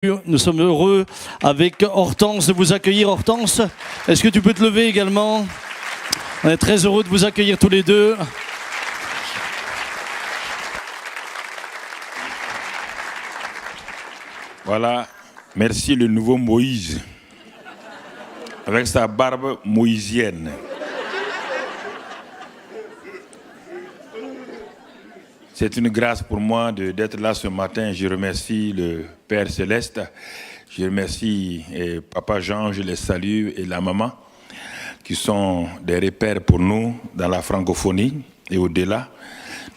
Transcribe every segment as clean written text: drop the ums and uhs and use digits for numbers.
Nous sommes heureux avec Hortense de vous accueillir. Hortense, est-ce que tu peux te lever également? On est très heureux de vous accueillir tous les deux. Voilà, merci le nouveau Moïse, avec sa barbe moïsienne. C'est une grâce pour moi d'être là ce matin. Je remercie le Père Céleste, je remercie Papa Jean, je les salue, et la maman, qui sont des repères pour nous dans la francophonie et au-delà.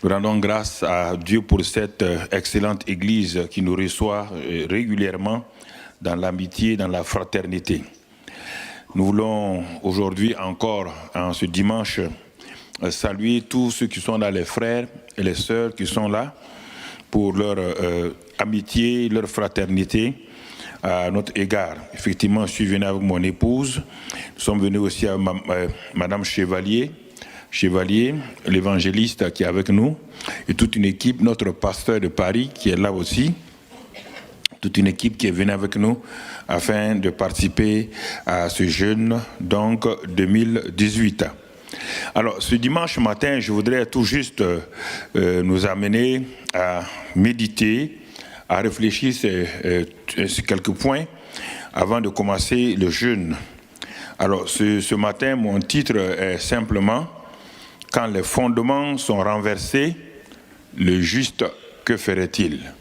Nous rendons grâce à Dieu pour cette excellente Église qui nous reçoit régulièrement dans l'amitié, dans la fraternité. Nous voulons aujourd'hui encore, en ce dimanche, saluer tous ceux qui sont là, les frères et les sœurs qui sont là pour leur amitié, leur fraternité à notre égard. Effectivement, je suis venu avec mon épouse. Nous sommes venus aussi avec Madame Chevalier, l'évangéliste qui est avec nous, et toute une équipe, notre pasteur de Paris qui est là aussi, toute une équipe qui est venue avec nous afin de participer à ce jeûne, donc 2018. Alors, ce dimanche matin, je voudrais tout juste nous amener à méditer, à réfléchir sur quelques points avant de commencer le jeûne. Alors, ce matin, mon titre est simplement « Quand les fondements sont renversés, le juste, que ferait-il »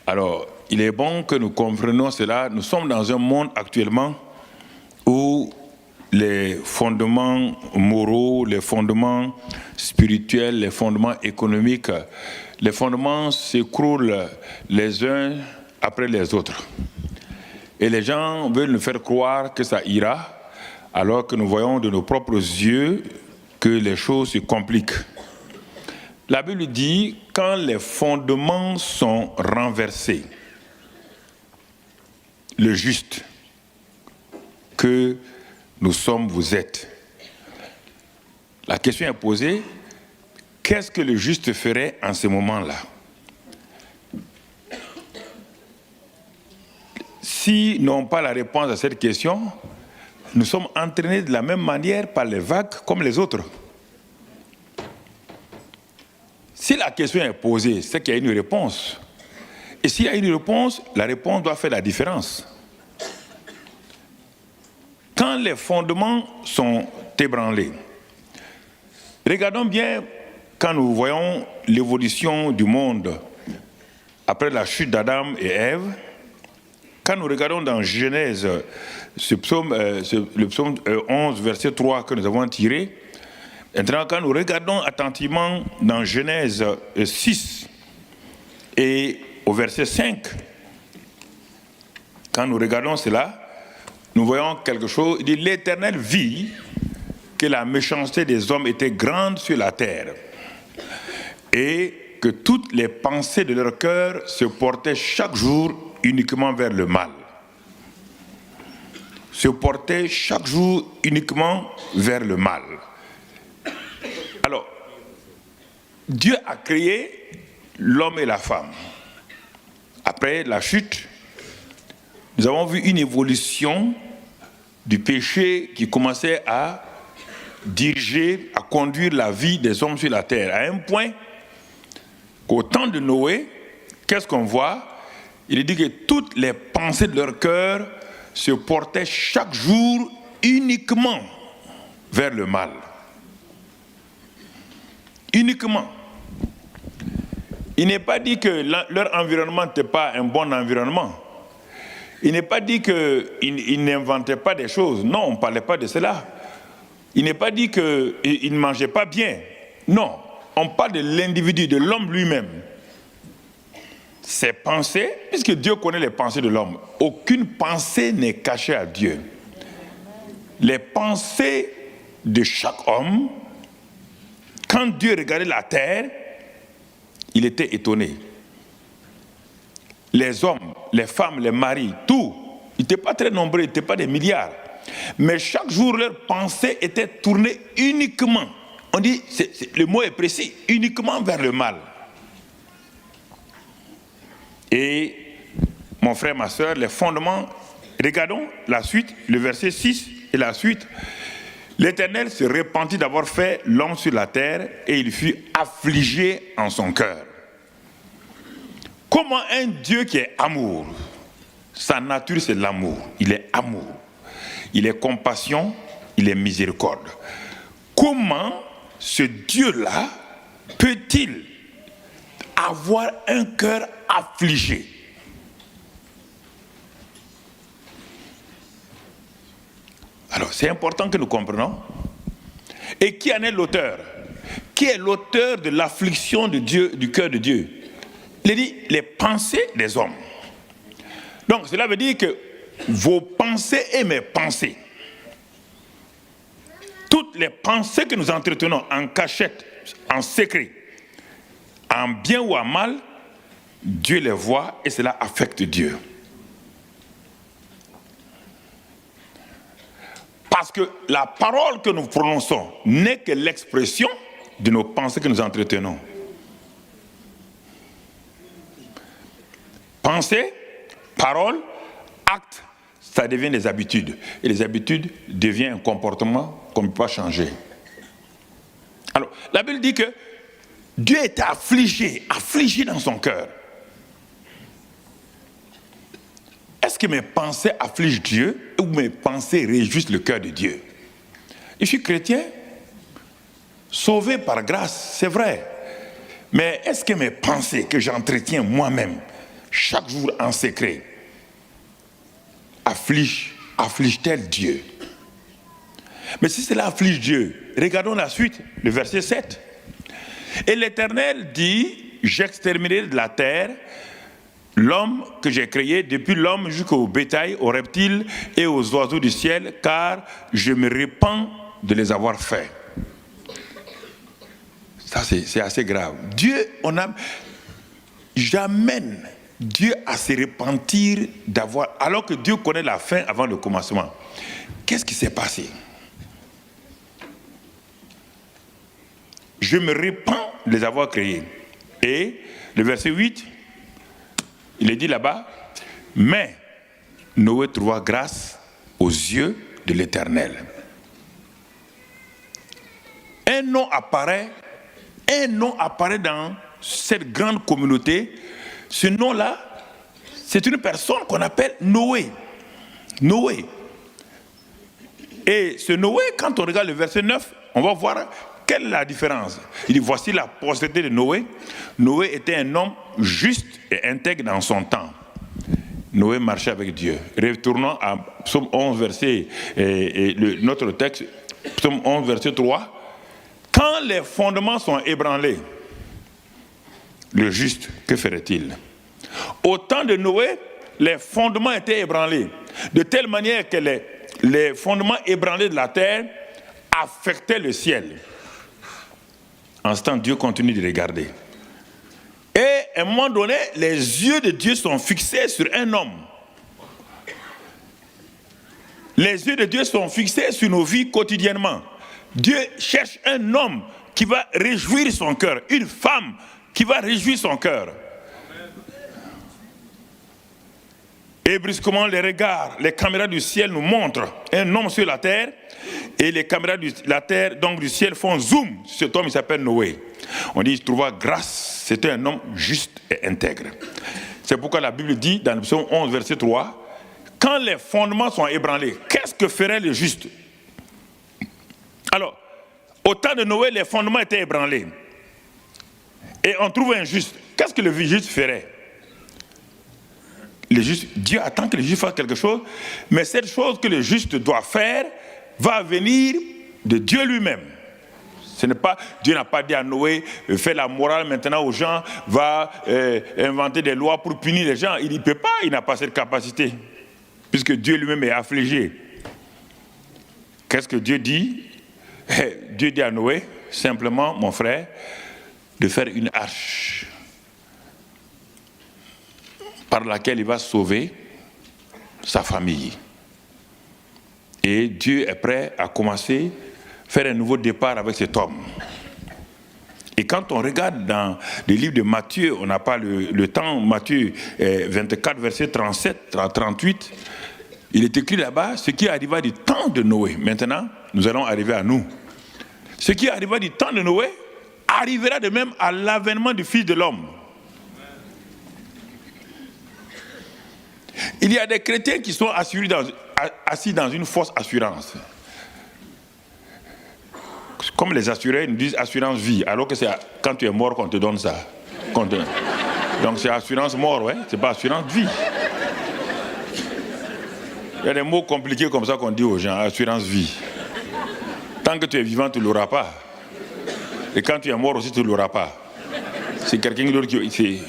Alors, il est bon que nous comprenions cela. Nous sommes dans un monde actuellement où les fondements moraux, les fondements spirituels, les fondements économiques, les fondements s'écroulent les uns après les autres. Et les gens veulent nous faire croire que ça ira, alors que nous voyons de nos propres yeux que les choses se compliquent. La Bible dit, quand les fondements sont renversés, le juste que nous sommes, vous êtes. La question est posée, qu'est-ce que le juste ferait en ce moment-là? Si nous n'avons pas la réponse à cette question, nous sommes entraînés de la même manière par les vagues comme les autres. Si la question est posée, c'est qu'il y a une réponse. Et s'il y a une réponse, la réponse doit faire la différence. Quand les fondements sont ébranlés, regardons bien quand nous voyons l'évolution du monde après la chute d'Adam et Ève. Quand nous regardons dans Genèse, le psaume 11, verset 3 que nous avons tiré, maintenant, quand nous regardons attentivement dans Genèse 6 et au verset 5, quand nous regardons cela, nous voyons quelque chose. Il dit, l'Éternel vit que la méchanceté des hommes était grande sur la terre et que toutes les pensées de leur cœur se portaient chaque jour uniquement vers le mal. Se portaient chaque jour uniquement vers le mal. Alors, Dieu a créé l'homme et la femme. Après la chute, nous avons vu une évolution du péché qui commençait à diriger, à conduire la vie des hommes sur la terre. À un point qu'au temps de Noé, qu'est-ce qu'on voit? Il est dit que toutes les pensées de leur cœur se portaient chaque jour uniquement vers le mal. Uniquement. Il n'est pas dit que leur environnement n'était pas un bon environnement. Il n'est pas dit qu'ils n'inventaient pas des choses. Non, on ne parlait pas de cela. Il n'est pas dit qu'ils ne mangeaient pas bien. Non, on parle de l'individu, de l'homme lui-même. Ses pensées, puisque Dieu connaît les pensées de l'homme, aucune pensée n'est cachée à Dieu. Les pensées de chaque homme, quand Dieu regardait la terre, il était étonné. Les hommes, les femmes, les maris, tout, ils n'étaient pas très nombreux, ils n'étaient pas des milliards. Mais chaque jour, leurs pensées étaient tournées uniquement, on dit, le mot est précis, uniquement vers le mal. Et mon frère, ma soeur, les fondements, regardons la suite, le verset 6 et la suite. L'Éternel se repentit d'avoir fait l'homme sur la terre et il fut affligé en son cœur. Comment un Dieu qui est amour, sa nature c'est l'amour, il est amour, il est compassion, il est miséricorde. Comment ce Dieu-là peut-il avoir un cœur affligé? Alors c'est important que nous comprenions. Et qui en est l'auteur? Qui est l'auteur de l'affliction de Dieu, du cœur de Dieu? Il dit les pensées des hommes. Donc cela veut dire que vos pensées et mes pensées, toutes les pensées que nous entretenons en cachette, en secret, en bien ou en mal, Dieu les voit et cela affecte Dieu. Parce que la parole que nous prononçons n'est que l'expression de nos pensées que nous entretenons. Pensée, parole, acte, ça devient des habitudes. Et les habitudes deviennent un comportement qu'on ne peut pas changer. Alors, la Bible dit que Dieu était affligé dans son cœur. Est-ce que mes pensées affligent Dieu ou mes pensées réjouissent le cœur de Dieu? Je suis chrétien, sauvé par grâce, c'est vrai. Mais est-ce que mes pensées que j'entretiens moi-même, chaque jour en secret, affligent-elles Dieu? Mais si cela afflige Dieu, regardons la suite, le verset 7. Et l'Éternel dit, j'exterminerai de la terre l'homme que j'ai créé, depuis l'homme jusqu'au bétail, aux reptiles et aux oiseaux du ciel, car je me répands de les avoir faits. Ça, c'est assez grave. J'amène Dieu à se repentir d'avoir, alors que Dieu connaît la fin avant le commencement. Qu'est-ce qui s'est passé? Je me répands de les avoir créés. Et le verset 8, il est dit là-bas, mais Noé trouva grâce aux yeux de l'Éternel. Un nom apparaît dans cette grande communauté. Ce nom-là, c'est une personne qu'on appelle Noé. Noé. Et ce Noé, quand on regarde le verset 9, on va voir quelle est la différence. Il dit, voici la postérité de Noé. Noé était un homme juste et intègre dans son temps. Noé marchait avec Dieu. Retournons à Psaume 11, verset, notre texte, Psaume 11, verset 3. Quand les fondements sont ébranlés, le juste, que ferait-il? Au temps de Noé, les fondements étaient ébranlés, de telle manière que les fondements ébranlés de la terre affectaient le ciel. En ce temps, Dieu continue de regarder. Et à un moment donné, les yeux de Dieu sont fixés sur un homme. Les yeux de Dieu sont fixés sur nos vies quotidiennement. Dieu cherche un homme qui va réjouir son cœur, une femme qui va réjouir son cœur. Et brusquement, les regards, les caméras du ciel nous montrent un homme sur la terre, et les caméras de la terre, donc du ciel, font zoom. Cet homme, il s'appelle Noé. On dit, il trouva grâce, c'était un homme juste et intègre. C'est pourquoi la Bible dit, dans le psaume 11, verset 3, quand les fondements sont ébranlés, qu'est-ce que ferait le juste? Alors, au temps de Noé, les fondements étaient ébranlés. Et on trouve un juste. Qu'est-ce que le juste ferait? Dieu attend que le juste fasse quelque chose, mais cette chose que le juste doit faire va venir de Dieu lui-même. Dieu n'a pas dit à Noé, fais la morale maintenant aux gens, va inventer des lois pour punir les gens. Il ne peut pas, il n'a pas cette capacité, puisque Dieu lui-même est affligé. Qu'est-ce que Dieu dit? Dieu dit à Noé, simplement, mon frère, de faire une arche par laquelle il va sauver sa famille. Et Dieu est prêt à commencer, faire un nouveau départ avec cet homme. Et quand on regarde dans le livre de Matthieu, on n'a pas le temps, Matthieu 24, verset 37, 38, il est écrit là-bas, ce qui arriva du temps de Noé. Maintenant, nous allons arriver à nous. Ce qui arriva du temps de Noé arrivera de même à l'avènement du Fils de l'homme. Il y a des chrétiens qui sont assis dans une fausse assurance. Comme les assurés, ils nous disent assurance vie, alors que c'est quand tu es mort qu'on te donne ça. Donc c'est assurance mort, ouais, c'est pas assurance vie. Il y a des mots compliqués comme ça qu'on dit aux gens, assurance vie. Tant que tu es vivant, tu ne l'auras pas. Et quand tu es mort aussi, tu ne l'auras pas. C'est quelqu'un d'autre qui...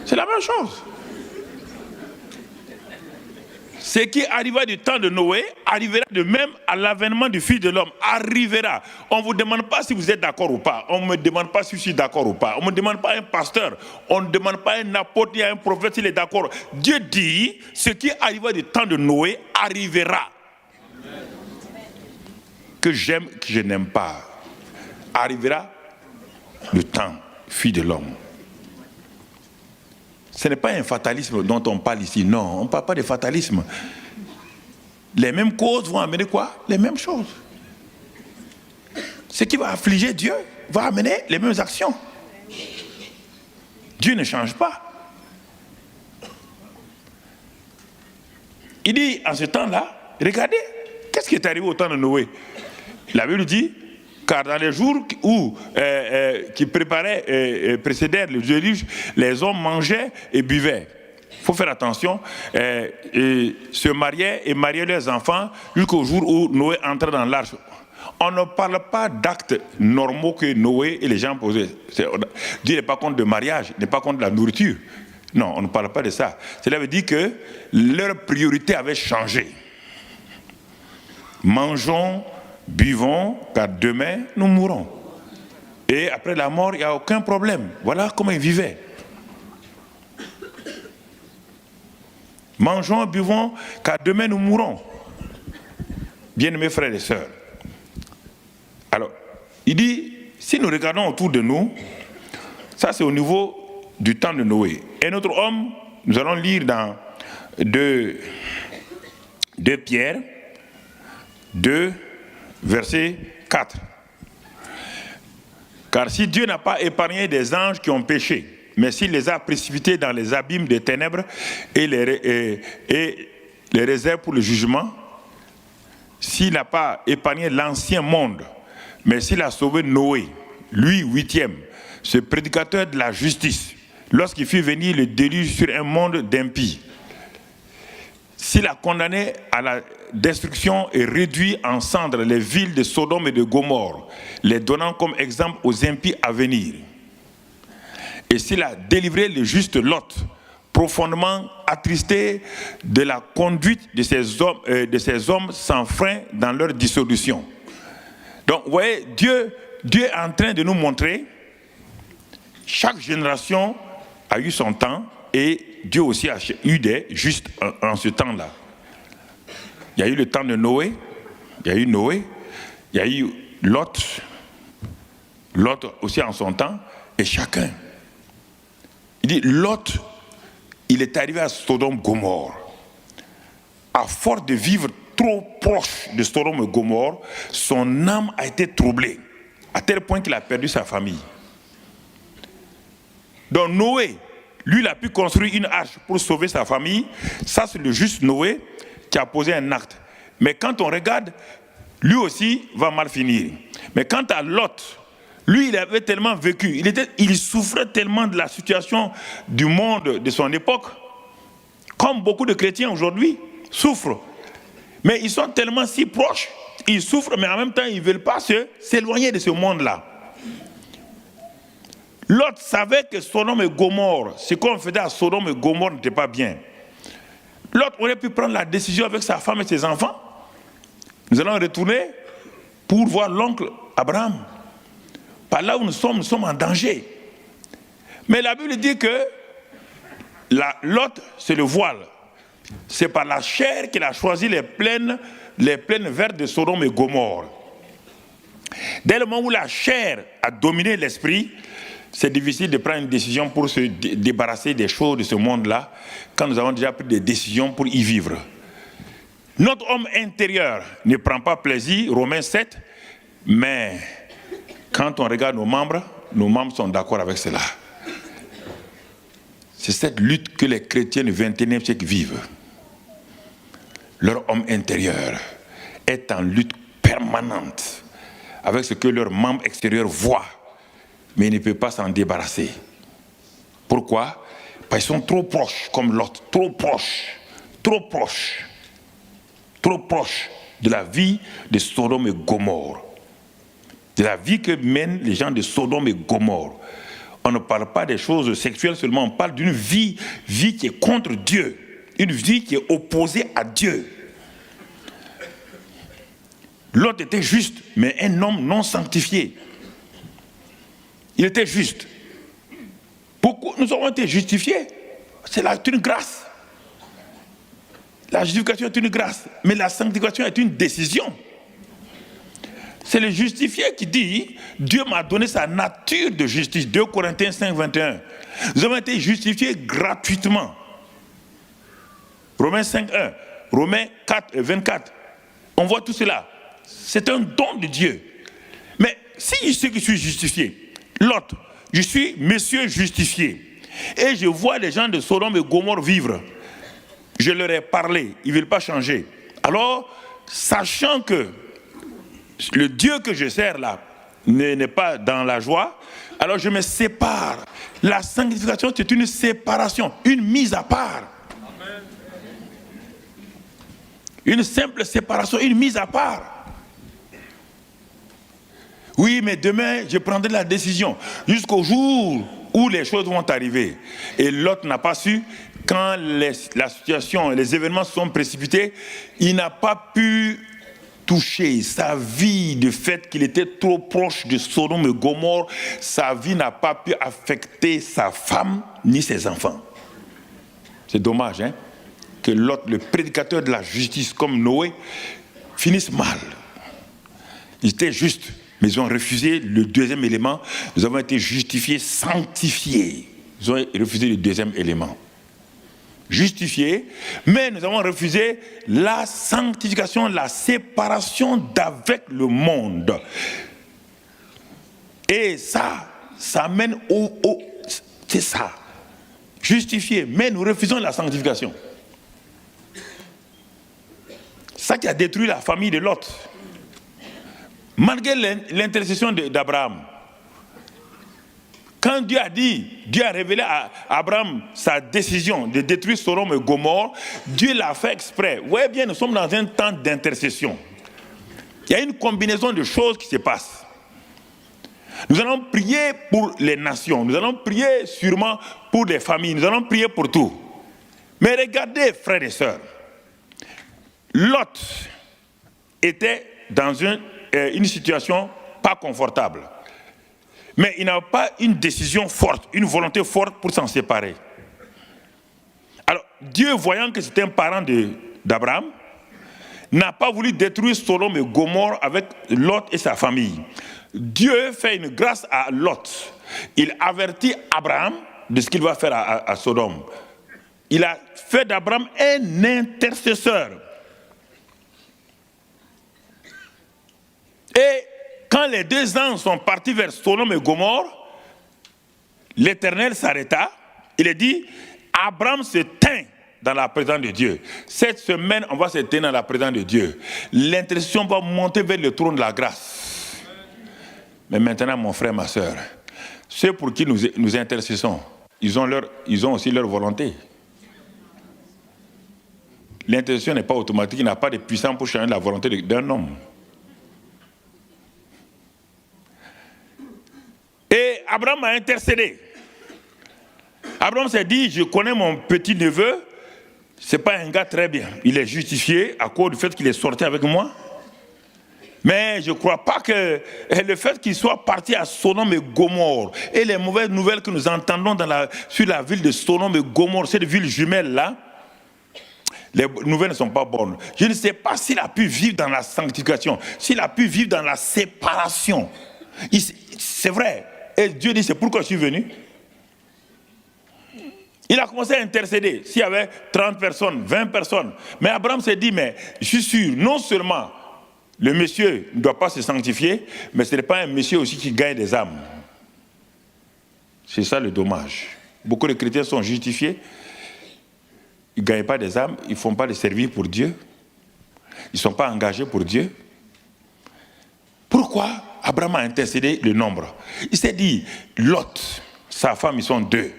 C'est la même chose. Ce qui arriva du temps de Noé arrivera de même à l'avènement du Fils de l'homme. Arrivera. On ne vous demande pas si vous êtes d'accord ou pas. On ne me demande pas si je suis d'accord ou pas. On ne me demande pas un pasteur. On ne demande pas un apôtre ni un prophète s'il est d'accord. Dieu dit, ce qui arriva du temps de Noé arrivera. Que j'aime, que je n'aime pas. Arrivera le temps, Fils de l'homme. Ce n'est pas un fatalisme dont on parle ici, non, on ne parle pas de fatalisme. Les mêmes causes vont amener quoi? Les mêmes choses. Ce qui va affliger Dieu va amener les mêmes actions. Dieu ne change pas. Il dit en ce temps-là, regardez, qu'est-ce qui est arrivé au temps de Noé? La Bible dit, car dans les jours qui précédèrent le déluge, les hommes mangeaient et buvaient. Il faut faire attention, et se mariaient et mariaient leurs enfants jusqu'au jour où Noé entrait dans l'arche. On ne parle pas d'actes normaux que Noé et les gens posaient. Dieu n'est pas contre le mariage, n'est pas contre la nourriture. Non, on ne parle pas de ça. Cela veut dire que leur priorité avait changé. Mangeons, buvons, car demain nous mourrons. Et après la mort, il n'y a aucun problème. Voilà comment ils vivaient. Mangeons, buvons, car demain nous mourrons. Bien-aimés frères et sœurs. Alors, il dit, si nous regardons autour de nous, ça c'est au niveau du temps de Noé. Un autre homme, nous allons lire dans 2 Pierre, 2, verset 4. Car si Dieu n'a pas épargné des anges qui ont péché, mais s'il les a précipités dans les abîmes des ténèbres et les réserve pour le jugement, s'il n'a pas épargné l'ancien monde, mais s'il a sauvé Noé, lui 8e, ce prédicateur de la justice, lorsqu'il fit venir le déluge sur un monde d'impies, s'il a condamné à la destruction et réduit en cendres les villes de Sodome et de Gomorrhe, les donnant comme exemple aux impies à venir, et s'il a délivré le juste Lot, profondément attristé de la conduite de ces hommes sans frein dans leur dissolution. Donc, vous voyez, Dieu est en train de nous montrer, chaque génération a eu son temps, et Dieu aussi a eu des justes en ce temps-là. Il y a eu le temps de Noé, il y a eu Noé, il y a eu Lot aussi en son temps, et chacun. Il dit, Lot, il est arrivé à Sodome Gomorrhe. À force de vivre trop proche de Sodome et Gomorrhe, son âme a été troublée, à tel point qu'il a perdu sa famille. Donc Noé, lui, il a pu construire une arche pour sauver sa famille. Ça, c'est le juste Noé qui a posé un acte. Mais quand on regarde, lui aussi va mal finir. Mais quant à Lot, lui, il avait tellement vécu, il souffrait tellement de la situation du monde de son époque, comme beaucoup de chrétiens aujourd'hui souffrent. Mais ils sont tellement si proches, ils souffrent, mais en même temps, ils ne veulent pas s'éloigner de ce monde-là. Lot savait que Sodome et Gomorrhe, ce qu'on faisait à Sodome et Gomorrhe n'était pas bien. Lot aurait pu prendre la décision avec sa femme et ses enfants. Nous allons retourner pour voir l'oncle Abraham. Par là où nous sommes en danger. Mais la Bible dit que Lot, c'est le voile. C'est par la chair qu'il a choisi les plaines vertes de Sodome et Gomorrhe. Dès le moment où la chair a dominé l'esprit, c'est difficile de prendre une décision pour se débarrasser des choses de ce monde-là, quand nous avons déjà pris des décisions pour y vivre. Notre homme intérieur ne prend pas plaisir, Romains 7, mais quand on regarde nos membres sont d'accord avec cela. C'est cette lutte que les chrétiens du XXIe siècle vivent. Leur homme intérieur est en lutte permanente avec ce que leur membre extérieur voit, mais il ne peut pas s'en débarrasser. Pourquoi? Parce qu'ils sont trop proches, comme l'autre, trop proches de la vie de Sodome et Gomorrhe, de la vie que mènent les gens de Sodome et Gomorrhe. On ne parle pas des choses sexuelles seulement, on parle d'une vie qui est contre Dieu, une vie qui est opposée à Dieu. L'autre était juste, mais un homme non sanctifié. Il était juste. Pourquoi nous avons été justifiés? C'est une grâce. La justification est une grâce, mais la sanctification est une décision. C'est le justifié qui dit, Dieu m'a donné sa nature de justice. 2 Corinthiens 5, 21. Nous avons été justifiés gratuitement. Romains 5, 1. Romains 4, 24. On voit tout cela. C'est un don de Dieu. Mais si je sais que je suis justifié, l'autre, je suis monsieur justifié, et je vois les gens de Sodome et Gomorrhe vivre, je leur ai parlé, ils ne veulent pas changer. Alors, sachant que le Dieu que je sers là n'est pas dans la joie, alors je me sépare. La sanctification, c'est une séparation, une mise à part. Amen. Une simple séparation, une mise à part. Oui, mais demain, je prendrai la décision jusqu'au jour où les choses vont arriver. Et l'autre n'a pas su. Quand la situation, les événements se sont précipités, il n'a pas pu toucher sa vie du fait qu'il était trop proche de Sodome et Gomorrhe. Sa vie n'a pas pu affecter sa femme ni ses enfants. C'est dommage, hein, que l'autre, le prédicateur de la justice comme Noé, finisse mal. Ils étaient justes, mais ils ont refusé le deuxième élément. Nous avons été justifiés, sanctifiés. Ils ont refusé le deuxième élément. Justifiés, mais nous avons refusé la sanctification, la séparation d'avec le monde. Et ça mène c'est ça. Justifiés, mais nous refusons la sanctification. Ça qui a détruit la famille de Lot. Malgré l'intercession d'Abraham, quand Dieu a révélé à Abraham sa décision de détruire Sodome et Gomorrhe, Dieu l'a fait exprès. Vous voyez bien, nous sommes dans un temps d'intercession. Il y a une combinaison de choses qui se passent. Nous allons prier pour les nations, nous allons prier sûrement pour les familles, nous allons prier pour tout. Mais regardez, frères et sœurs, Lot était dans une situation pas confortable. Mais il n'a pas une décision forte, une volonté forte pour s'en séparer. Alors, Dieu, voyant que c'était un parent d'Abraham, n'a pas voulu détruire Sodome et Gomorrhe avec Lot et sa famille. Dieu fait une grâce à Lot. Il avertit Abraham de ce qu'il va faire à Sodome. Il a fait d'Abraham un intercesseur. Et quand les deux anges sont partis vers Sodome et Gomorrhe, l'Éternel s'arrêta. Il a dit, Abraham se tint dans la présence de Dieu. Cette semaine, on va se tenir dans la présence de Dieu. L'intercession va monter vers le trône de la grâce. Mais maintenant, mon frère, ma soeur, ceux pour qui nous intercessons, ils ont aussi leur volonté. L'intercession n'est pas automatique, il n'a pas de puissance pour changer la volonté d'un homme. Et Abraham a intercédé. Abraham s'est dit, je connais mon petit-neveu, c'est pas un gars très bien. Il est justifié à cause du fait qu'il est sorti avec moi. Mais je ne crois pas que le fait qu'il soit parti à Sodome et Gomorrhe et les mauvaises nouvelles que nous entendons sur la ville de Sodome et Gomorrhe, cette ville jumelle-là, Les nouvelles ne sont pas bonnes. Je ne sais pas s'il a pu vivre dans la sanctification, s'il a pu vivre dans la séparation. C'est vrai. Et Dieu dit, c'est pourquoi je suis venu. Il a commencé à intercéder. S'il y avait 30 personnes, 20 personnes. Mais Abraham s'est dit, mais je suis sûr, non seulement le monsieur ne doit pas se sanctifier, mais ce n'est pas un monsieur aussi qui gagne des âmes. C'est ça le dommage. Beaucoup de chrétiens sont justifiés. Ils ne gagnent pas des âmes, ils ne font pas de servir pour Dieu. Ils ne sont pas engagés pour Dieu. Pourquoi Abraham a intercédé le nombre? Il s'est dit, Lot, sa femme, ils sont 2.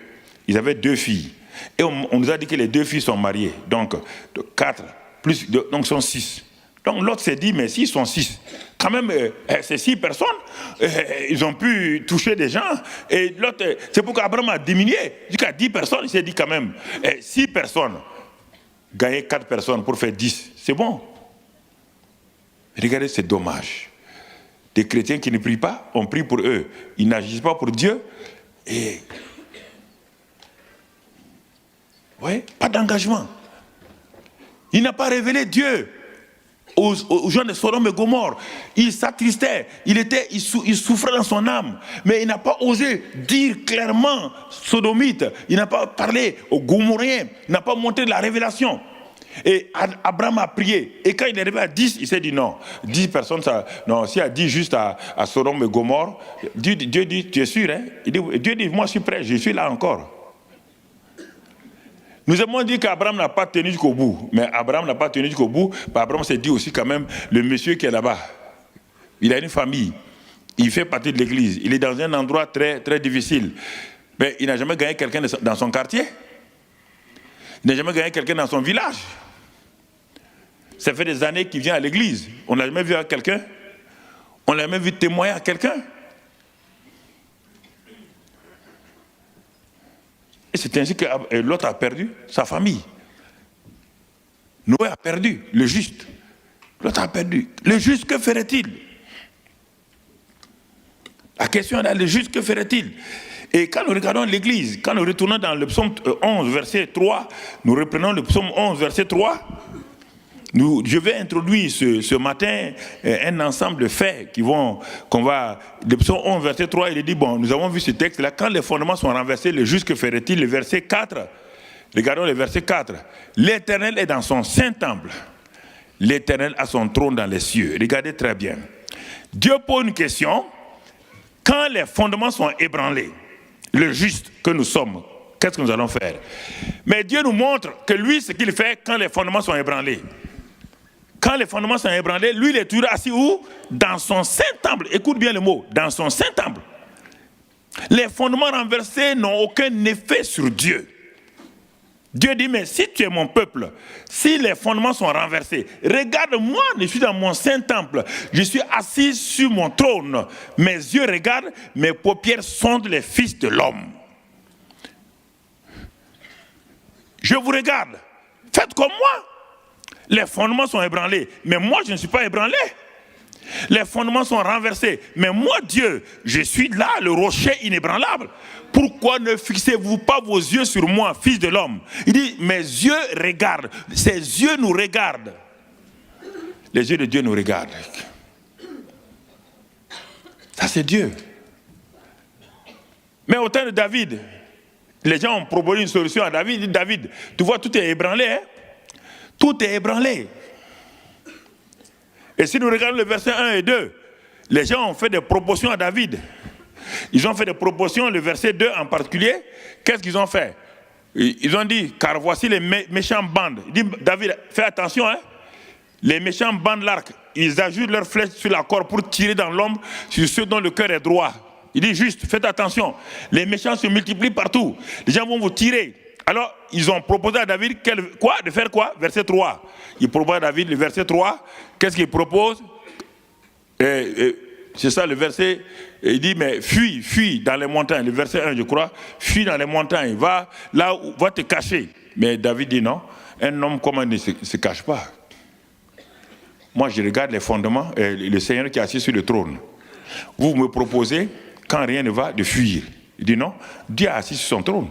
Ils avaient 2 filles. Et on nous a dit que les 2 filles sont mariées. Donc, 4, plus 2, donc sont 6. Donc l'autre s'est dit, mais s'ils sont 6, quand même, ces 6 personnes, ils ont pu toucher des gens. Et l'autre, c'est pourquoi Abraham a diminué jusqu'à 10 personnes. Il s'est dit quand même, 6 personnes, gagner 4 personnes pour faire 10, c'est bon. Regardez, c'est dommage. Des chrétiens qui ne prient pas, on prie pour eux. Ils n'agissent pas pour Dieu. Et ouais, pas d'engagement. Il n'a pas révélé Dieu aux gens de Sodome et Gomorrhe. Il s'attristait, il souffrait dans son âme, mais il n'a pas osé dire clairement sodomite, il n'a pas parlé aux Gomorréens, il n'a pas montré de la révélation. Et Abraham a prié, et quand il est arrivé à 10, il s'est dit non, 10 personnes, ça, non, s'il a dit juste à Sodome et Gomorre, Dieu dit, tu es sûr, hein? Dieu dit, moi je suis prêt, je suis là encore. Nous avons dit qu'Abraham n'a pas tenu jusqu'au bout. Mais Abraham n'a pas tenu jusqu'au bout. Abraham s'est dit aussi quand même, le monsieur qui est là-bas, il a une famille. Il fait partie de l'église. Il est dans un endroit très, très difficile. Mais il n'a jamais gagné quelqu'un dans son quartier. Il n'a jamais gagné quelqu'un dans son village. Ça fait des années qu'il vient à l'église. On n'a jamais vu à quelqu'un. On n'a jamais vu témoigner à quelqu'un. Et c'est ainsi que l'autre a perdu sa famille. Noé a perdu le juste. L'autre a perdu. Le juste, que ferait-il? La question est là, le juste, que ferait-il? Et quand nous regardons l'église, quand nous retournons dans le psaume 11, verset 3, nous reprenons le psaume 11, verset 3, je vais introduire ce matin un ensemble de faits qu'on va... Le psaume 11, verset 3, il dit, bon, nous avons vu ce texte-là, quand les fondements sont renversés, le juste, que ferait-il? Le verset 4, regardons le verset 4. L'Éternel est dans son saint temple. L'Éternel a son trône dans les cieux. Regardez très bien. Dieu pose une question, quand les fondements sont ébranlés, le juste que nous sommes, qu'est-ce que nous allons faire? Mais Dieu nous montre que lui, ce qu'il fait quand les fondements sont ébranlés. Quand les fondements sont ébranlés, lui, il est toujours assis où? Dans son saint temple. Écoute bien le mot, dans son saint temple. Les fondements renversés n'ont aucun effet sur Dieu. Dieu dit, mais si tu es mon peuple, si les fondements sont renversés, regarde-moi, je suis dans mon saint temple, je suis assis sur mon trône, mes yeux regardent, mes paupières sondent les fils de l'homme. Je vous regarde, faites comme moi. Les fondements sont ébranlés, mais moi je ne suis pas ébranlé. Les fondements sont renversés, mais moi Dieu, je suis là, le rocher inébranlable. Pourquoi ne fixez-vous pas vos yeux sur moi, fils de l'homme? Il dit, mes yeux regardent, ses yeux nous regardent. Les yeux de Dieu nous regardent. Ça c'est Dieu. Mais au temps de David, les gens ont proposé une solution à David. Il dit, David, tu vois, tout est ébranlé, hein? Tout est ébranlé. Et si nous regardons le verset 1 et 2, les gens ont fait des propositions à David. Ils ont fait des propositions, le verset 2 en particulier. Qu'est-ce qu'ils ont fait? Ils ont dit, car voici les méchants bandes. Il dit, David, fais attention, hein? Les méchants bandent l'arc. Ils ajoutent leurs flèches sur la corde pour tirer dans l'ombre sur ceux dont le cœur est droit. Il dit juste, faites attention. Les méchants se multiplient partout. Les gens vont vous tirer. Alors, ils ont proposé à David de faire quoi? Verset 3. Ils proposent à David le verset 3. Qu'est-ce qu'il propose? C'est ça le verset. Il dit, mais fuis dans les montagnes. Le verset 1, je crois. Fuis dans les montagnes. Va là où va te cacher. Mais David dit non. Un homme comme un ne se cache pas. Moi, je regarde les fondements. Le Seigneur qui est assis sur le trône. Vous me proposez, quand rien ne va, de fuir. Il dit non. Dieu est assis sur son trône.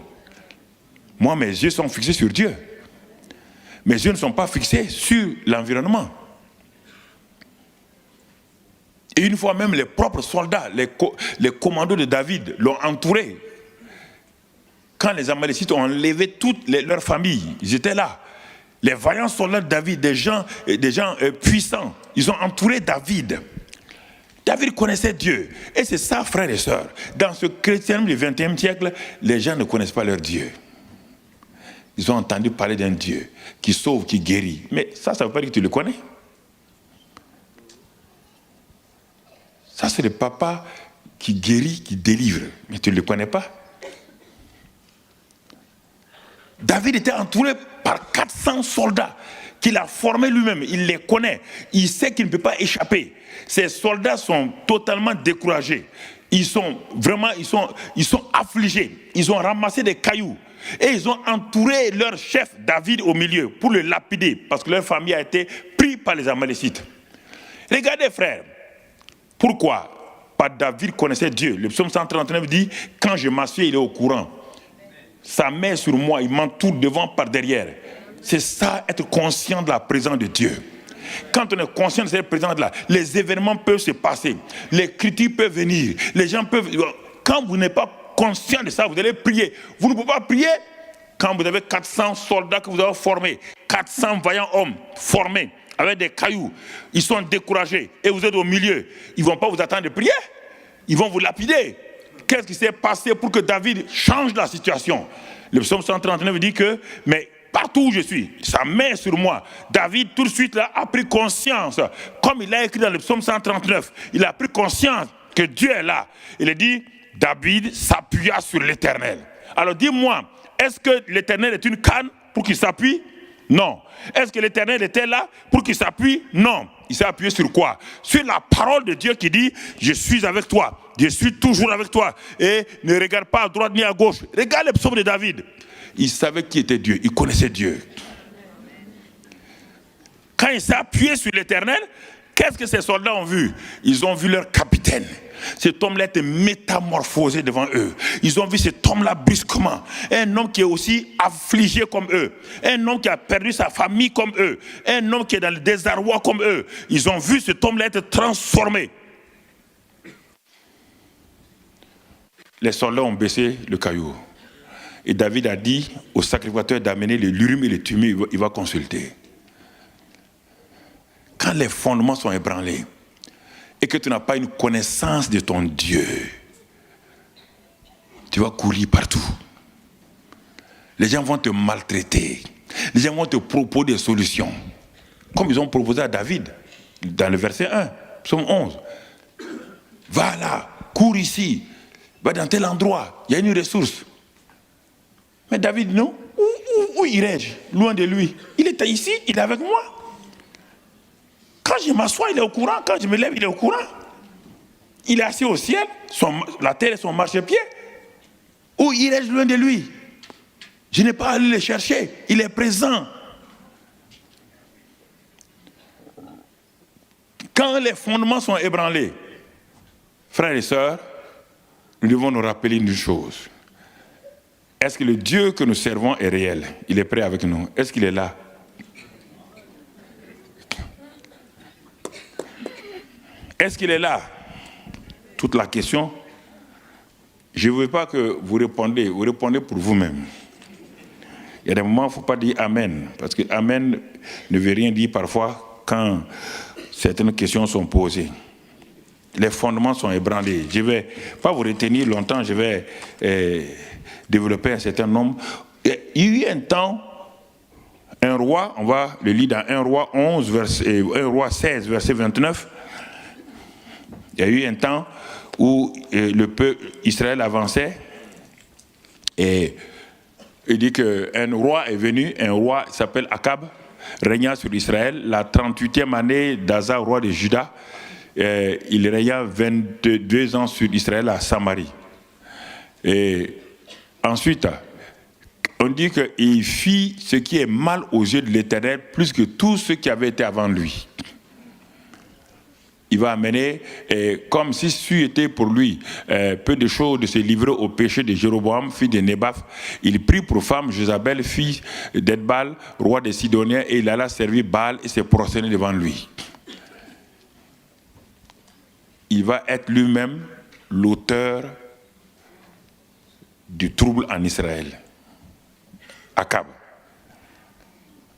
Moi, mes yeux sont fixés sur Dieu. Mes yeux ne sont pas fixés sur l'environnement. Et une fois même, les propres soldats, les commandos de David l'ont entouré. Quand les Amalécites ont enlevé toutes leurs familles, ils étaient là. Les vaillants soldats de David, des gens puissants, ils ont entouré David. David connaissait Dieu. Et c'est ça, frères et sœurs. Dans ce christianisme du XXe siècle, les gens ne connaissent pas leur Dieu. Ils ont entendu parler d'un Dieu qui sauve, qui guérit. Mais ça ne veut pas dire que tu le connais. Ça, c'est le papa qui guérit, qui délivre. Mais tu ne le connais pas. David était entouré par 400 soldats qu'il a formés lui-même. Il les connaît. Il sait qu'il ne peut pas échapper. Ces soldats sont totalement découragés. Ils sont affligés. Ils ont ramassé des cailloux. Et ils ont entouré leur chef David au milieu pour le lapider. Parce que leur famille a été prise par les Amalécites. Regardez, frères. Pourquoi? Parce que David connaissait Dieu. Le psaume 139 dit, quand je m'assieds, il est au courant. Sa main sur moi, il m'entoure devant par derrière. C'est ça, être conscient de la présence de Dieu. Quand on est conscient de cette présence-là, les événements peuvent se passer. Les critiques peuvent venir. Les gens peuvent... Quand vous n'êtes pas conscient de ça, vous allez prier. Vous ne pouvez pas prier quand vous avez 400 soldats que vous avez formés. 400 vaillants hommes formés avec des cailloux. Ils sont découragés et vous êtes au milieu. Ils ne vont pas vous attendre de prier. Ils vont vous lapider. Qu'est-ce qui s'est passé pour que David change la situation? Le psaume 139 dit que, mais partout où je suis, sa main sur moi. David, tout de suite, là, a pris conscience, comme il a écrit dans le psaume 139, il a pris conscience que Dieu est là. Il a dit, David s'appuya sur l'Éternel. Alors dis-moi, est-ce que l'Éternel est une canne pour qu'il s'appuie? Non. Est-ce que l'Éternel était là pour qu'il s'appuie? Non. Il s'est appuyé sur quoi? Sur la parole de Dieu qui dit, je suis avec toi, je suis toujours avec toi, et ne regarde pas à droite ni à gauche. Regarde les psaumes de David. Il savait qui était Dieu, il connaissait Dieu. Quand il s'est appuyé sur l'Éternel, qu'est-ce que ces soldats ont vu? Ils ont vu leur capitaine. Cet homme-là était métamorphosé devant eux. Ils ont vu cet homme-là brusquement. Un homme qui est aussi affligé comme eux. Un homme qui a perdu sa famille comme eux. Un homme qui est dans le désarroi comme eux. Ils ont vu cet homme-là être transformé. Les soldats ont baissé le caillou. Et David a dit au sacrificateur d'amener le l'urim et le thummim, il va consulter. Quand les fondements sont ébranlés, et que tu n'as pas une connaissance de ton Dieu, tu vas courir partout. Les gens vont te maltraiter. Les gens vont te proposer des solutions. Comme ils ont proposé à David, dans le verset 1, psaume 11. Va là, cours ici, va dans tel endroit, il y a une ressource. Mais David, non, où irais-je? Loin de lui. Il était ici, il est avec moi. Quand je m'assois, il est au courant. Quand je me lève, il est au courant. Il est assis au ciel, la terre est son marchepied. Où irais-je loin de lui? Je n'ai pas à aller le chercher. Il est présent. Quand les fondements sont ébranlés, frères et sœurs, nous devons nous rappeler une chose. Est-ce que le Dieu que nous servons est réel? Il est prêt avec nous. Est-ce qu'il est là? Est-ce qu'il est là? Toute la question. Je ne veux pas que vous répondez pour vous-même. Il y a des moments où il ne faut pas dire Amen, parce que Amen ne veut rien dire parfois quand certaines questions sont posées. Les fondements sont ébranlés. Je ne vais pas vous retenir longtemps, je vais développer un certain nombre. Il y a eu un temps, un roi, on va le lire dans 1 roi 1 roi 16, verset 29. Il y a eu un temps où le peuple Israël avançait et il dit qu'un roi est venu, un roi qui s'appelle Akab, régna sur Israël la 38e année d'Asa, roi de Juda. Il régna 22 ans sur Israël à Samarie. Et ensuite, on dit qu'il fit ce qui est mal aux yeux de l'Éternel plus que tous ceux qui avaient été avant lui. il va amener, comme si c'eût été pour lui peu de choses de se livrer au péché de Jéroboam, fils de Nébat. Il prit pour femme Jézabel, fille d'Edbal, roi des Sidoniens, et il alla servir Baal et se prosterner devant lui. Il va être lui-même l'auteur du trouble en Israël. Akab.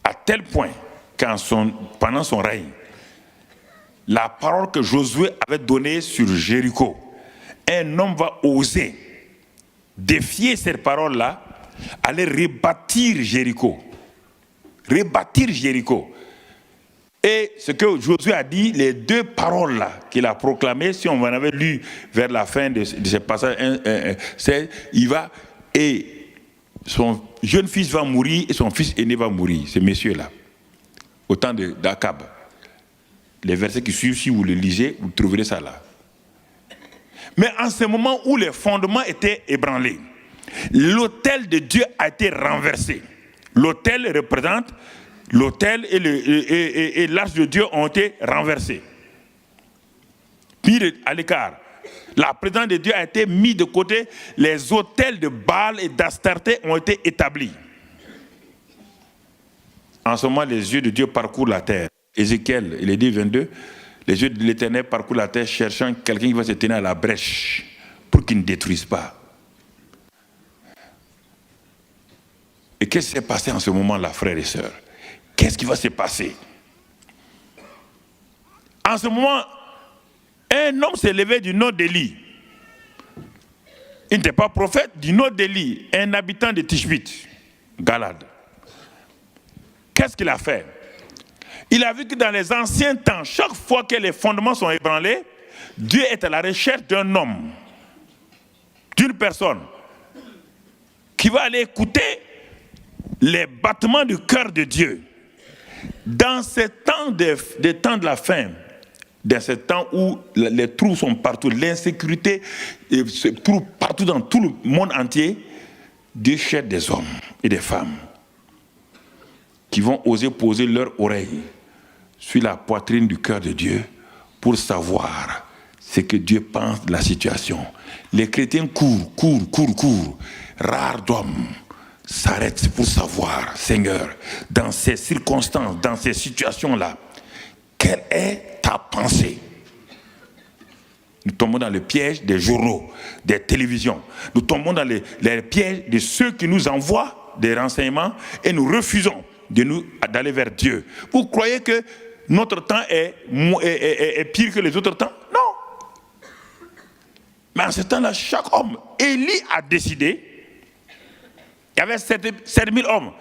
À tel point pendant son règne, la parole que Josué avait donnée sur Jéricho, un homme va oser défier cette parole-là, aller rebâtir Jéricho. Rebâtir Jéricho. Et ce que Josué a dit, les deux paroles-là qu'il a proclamées, si on en avait lu vers la fin de ce passage, c'est il va, et son jeune fils va mourir et son fils aîné va mourir, ces messieurs-là, au temps d'Akab. Les versets qui suivent, si vous le lisez, vous trouverez ça là. Mais en ce moment où les fondements étaient ébranlés, l'autel de Dieu a été renversé. L'autel représente, l'autel et l'arche de Dieu ont été renversés. Mis à l'écart. La présence de Dieu a été mise de côté. Les autels de Baal et d'Astarté ont été établis. En ce moment, les yeux de Dieu parcourent la terre. Ézéchiel, il est dit 22, les yeux de l'Éternel parcourent la terre cherchant quelqu'un qui va se tenir à la brèche pour qu'il ne détruise pas. Et qu'est-ce qui s'est passé en ce moment-là, frères et sœurs? Qu'est-ce qui va se passer? En ce moment, un homme s'est levé du nom d'Élie. Il n'était pas prophète, du nom d'Élie, un habitant de Tishbite, Galade. Qu'est-ce qu'il a fait? Il a vu que dans les anciens temps, chaque fois que les fondements sont ébranlés, Dieu est à la recherche d'un homme, d'une personne, qui va aller écouter les battements du cœur de Dieu. Dans ces temps des temps de la fin, dans ces temps où les trous sont partout, l'insécurité se trouve partout dans tout le monde entier, Dieu cherche des hommes et des femmes qui vont oser poser leur oreille sur la poitrine du cœur de Dieu pour savoir ce que Dieu pense de la situation. Les chrétiens courent. Rares d'hommes s'arrêtent pour savoir, Seigneur, dans ces circonstances, dans ces situations-là, quelle est ta pensée? Nous tombons dans le piège des journaux, des télévisions. Nous tombons dans les pièges de ceux qui nous envoient des renseignements et nous refusons d'aller vers Dieu. Vous croyez que notre temps est pire que les autres temps? Non. Mais en ce temps-là, chaque homme, Élie a décidé, il y avait 7000 hommes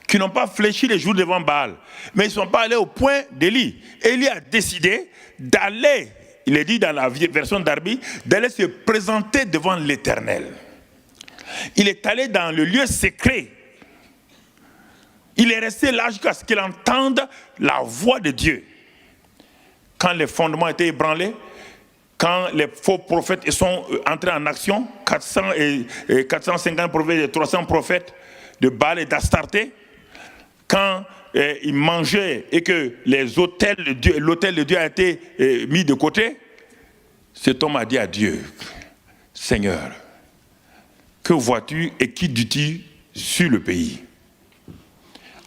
qui n'ont pas fléchi les jours devant Baal, mais ils ne sont pas allés au point d'Élie. Élie a décidé d'aller, il est dit dans la version d'Arbi, d'aller se présenter devant l'Éternel. Il est allé dans le lieu secret. Il est resté là jusqu'à ce qu'il entende la voix de Dieu. Quand les fondements étaient ébranlés, quand les faux prophètes sont entrés en action, 450 prophètes et 300 prophètes de Baal et d'Astarté, quand ils mangeaient et que l'autel de Dieu a été mis de côté, cet homme a dit à Dieu, Seigneur, que vois-tu et qui dis-tu sur le pays?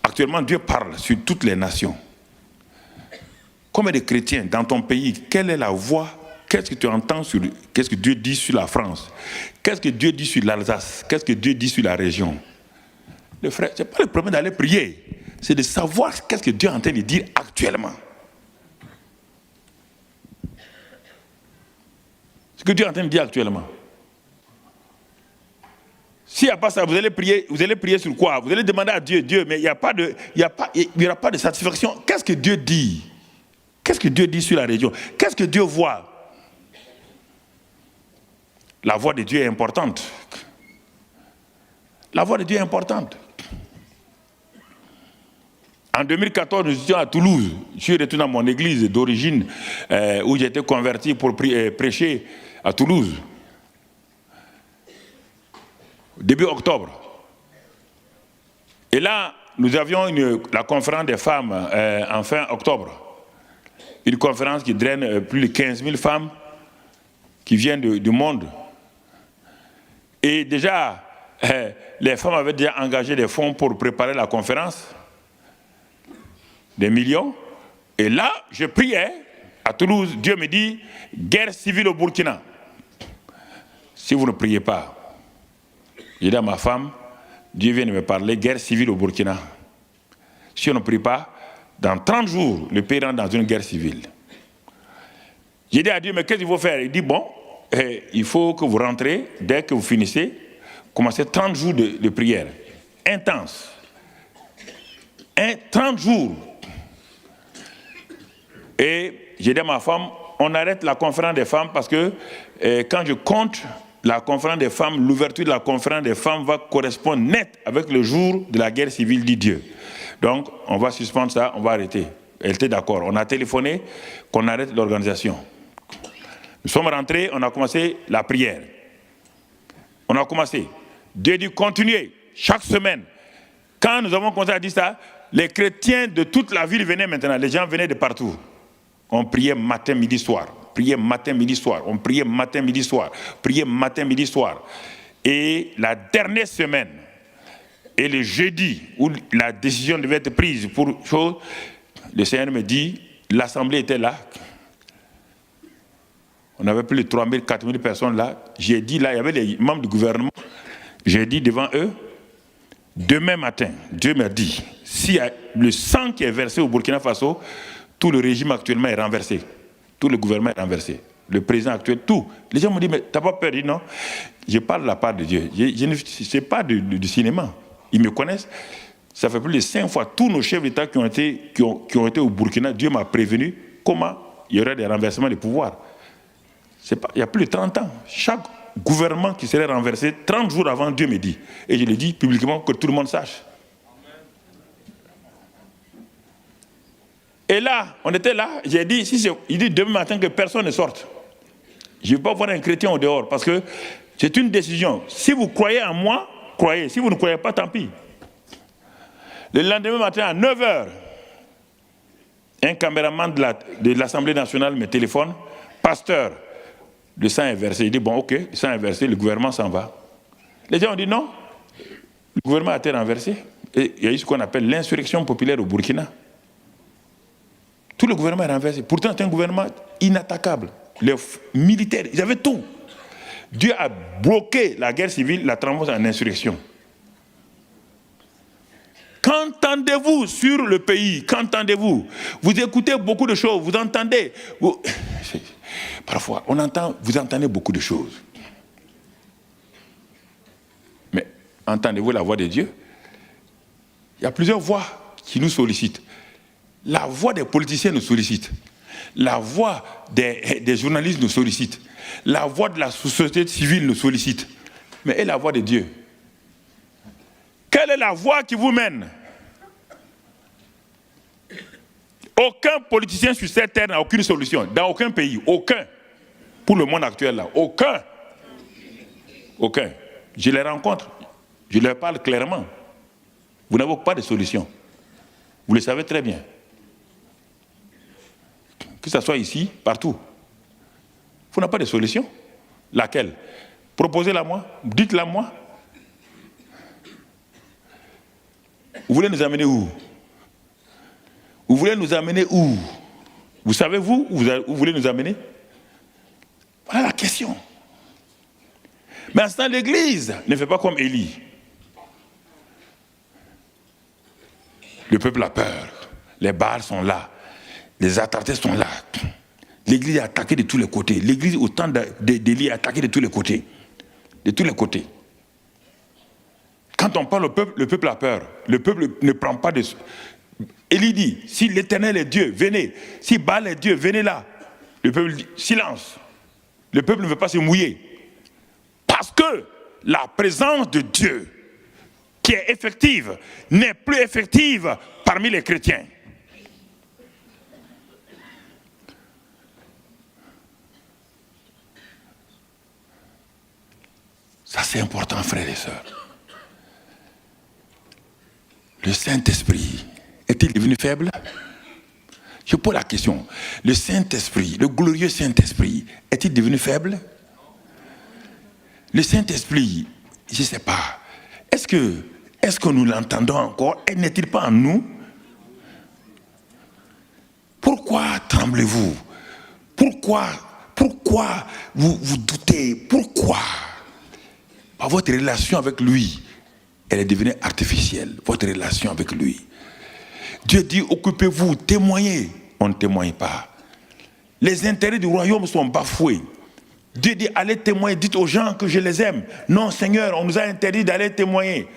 Actuellement, Dieu parle sur toutes les nations. Combien de chrétiens dans ton pays, quelle est la voix? Qu'est-ce que tu entends qu'est-ce que Dieu dit sur la France? Qu'est-ce que Dieu dit sur l'Alsace? Qu'est-ce que Dieu dit sur la région? Le frère, ce n'est pas le problème d'aller prier. C'est de savoir qu'est-ce que Dieu est en train de dire actuellement. Ce que Dieu est en train de dire actuellement. S'il n'y a pas ça, vous allez prier sur quoi? Vous allez demander à Dieu, mais il n'y aura pas de satisfaction. Qu'est-ce que Dieu dit? Qu'est-ce que Dieu dit sur la région? Qu'est-ce que Dieu voit? La voix de Dieu est importante. La voix de Dieu est importante. En 2014, nous étions à Toulouse. Je suis retourné à mon église d'origine où j'ai été converti pour prêcher à Toulouse. Début octobre. Et là, nous avions la conférence des femmes en fin octobre. une conférence qui draine plus de 15 000 femmes qui viennent du monde. Et déjà, les femmes avaient déjà engagé des fonds pour préparer la conférence, des millions. Et là, je priais à Toulouse, Dieu me dit, guerre civile au Burkina. Si vous ne priez pas, j'ai dit à ma femme, Dieu vient de me parler, guerre civile au Burkina. Si on ne prie pas, dans 30 jours, le pays rentre dans une guerre civile. J'ai dit à Dieu, mais qu'est-ce qu'il faut faire? Il dit, bon, il faut que vous rentrez, dès que vous finissez, commencez 30 jours de prière, intense. 30 jours. Et j'ai dit à ma femme, on arrête la conférence des femmes parce que quand je compte la conférence des femmes, l'ouverture de la conférence des femmes va correspondre net avec le jour de la guerre civile, dit Dieu. Donc, on va suspendre ça, on va arrêter. Elle était d'accord. On a téléphoné qu'on arrête l'organisation. Nous sommes rentrés, on a commencé la prière. On a commencé. Dieu dit continuez chaque semaine. Quand nous avons commencé à dire ça, les chrétiens de toute la ville venaient maintenant. Les gens venaient de partout. On priait matin, midi, soir. Priait matin, midi, soir. On priait matin, midi, soir. Priait matin, midi, soir. Et la dernière semaine, et le jeudi, où la décision devait être prise pour chose, le Seigneur me dit, l'assemblée était là. On avait plus de 3 000, 4 000 personnes là. J'ai dit là, il y avait les membres du gouvernement. J'ai dit devant eux, demain matin, Dieu m'a dit, si le sang qui est versé au Burkina Faso, tout le régime actuellement est renversé. Tout le gouvernement est renversé. Le président actuel, tout. Les gens m'ont dit, mais t'as pas peur? Je dis non. Je parle de la part de Dieu. Je ne sais pas du cinéma. Ils me connaissent. Ça fait plus de 5 fois. Tous nos chefs d'État qui ont été au Burkina, Dieu m'a prévenu comment il y aurait des renversements de pouvoir. Il y a plus de 30 ans. Chaque gouvernement qui serait renversé, 30 jours avant, Dieu me dit. Et je le dis publiquement que tout le monde sache. Et là, on était là, j'ai dit, il dit demain matin que personne ne sorte. Je ne vais pas voir un chrétien au dehors, parce que c'est une décision. Si vous croyez en moi, croyez. Si vous ne croyez pas, tant pis. Le lendemain matin, à 9h, un caméraman de l'Assemblée nationale me téléphone, pasteur, le sang est versé. Il dit, bon, ok, le sang est versé, le gouvernement s'en va. Les gens ont dit non, le gouvernement a été renversé. Et il y a eu ce qu'on appelle l'insurrection populaire au Burkina. Tout le gouvernement est renversé. Pourtant, c'est un gouvernement inattaquable. Les militaires, ils avaient tout. Dieu a bloqué la guerre civile, la transformé en insurrection. Qu'entendez-vous sur le pays? Qu'entendez-vous? Vous écoutez beaucoup de choses, vous entendez. Parfois, vous entendez beaucoup de choses. Mais entendez-vous la voix de Dieu? Il y a plusieurs voix qui nous sollicitent. La voix des politiciens nous sollicite. La voix des journalistes nous sollicite. La voix de la société civile nous sollicite. Mais et la voix de Dieu? Quelle est la voie qui vous mène? Aucun politicien sur cette terre n'a aucune solution. Dans aucun pays. Aucun. Pour le monde actuel là. Aucun. Aucun. Je les rencontre. Je leur parle clairement. Vous n'avez pas de solution. Vous le savez très bien. Que ce soit ici, partout. Vous n'avez pas de solution. Laquelle? Proposez-la moi. Dites-la moi. Vous voulez nous amener où? Vous voulez nous amener où? Vous savez où vous voulez nous amener? Voilà la question. Mais en ce temps, l'Église ne fait pas comme Élie. Le peuple a peur. Les Baals sont là. Les Atartés sont là. L'Église est attaquée de tous les côtés. L'Église, au temps d'Élie, est attaquée de tous les côtés. De tous les côtés. Quand on parle au peuple, le peuple a peur. Le peuple ne prend pas de... Élie dit, si l'Éternel est Dieu, venez. Si Baal est Dieu, venez là. Le peuple dit, silence. Le peuple ne veut pas se mouiller. Parce que la présence de Dieu, qui est effective, n'est plus effective parmi les chrétiens. Ça, c'est important, frères et sœurs. Le Saint-Esprit est-il devenu faible? Je pose la question. Le Saint-Esprit, le glorieux Saint-Esprit, est-il devenu faible? Le Saint-Esprit, je ne sais pas. Est-ce que nous l'entendons encore? Et n'est-il pas en nous? Pourquoi tremblez-vous? Pourquoi vous doutez? Pourquoi? Votre relation avec lui, elle est devenue artificielle. Votre relation avec lui. Dieu dit, occupez-vous, témoignez. On ne témoigne pas. Les intérêts du royaume sont bafoués. Dieu dit, allez témoigner, dites aux gens que je les aime. Non, Seigneur, on nous a interdit d'aller témoigner.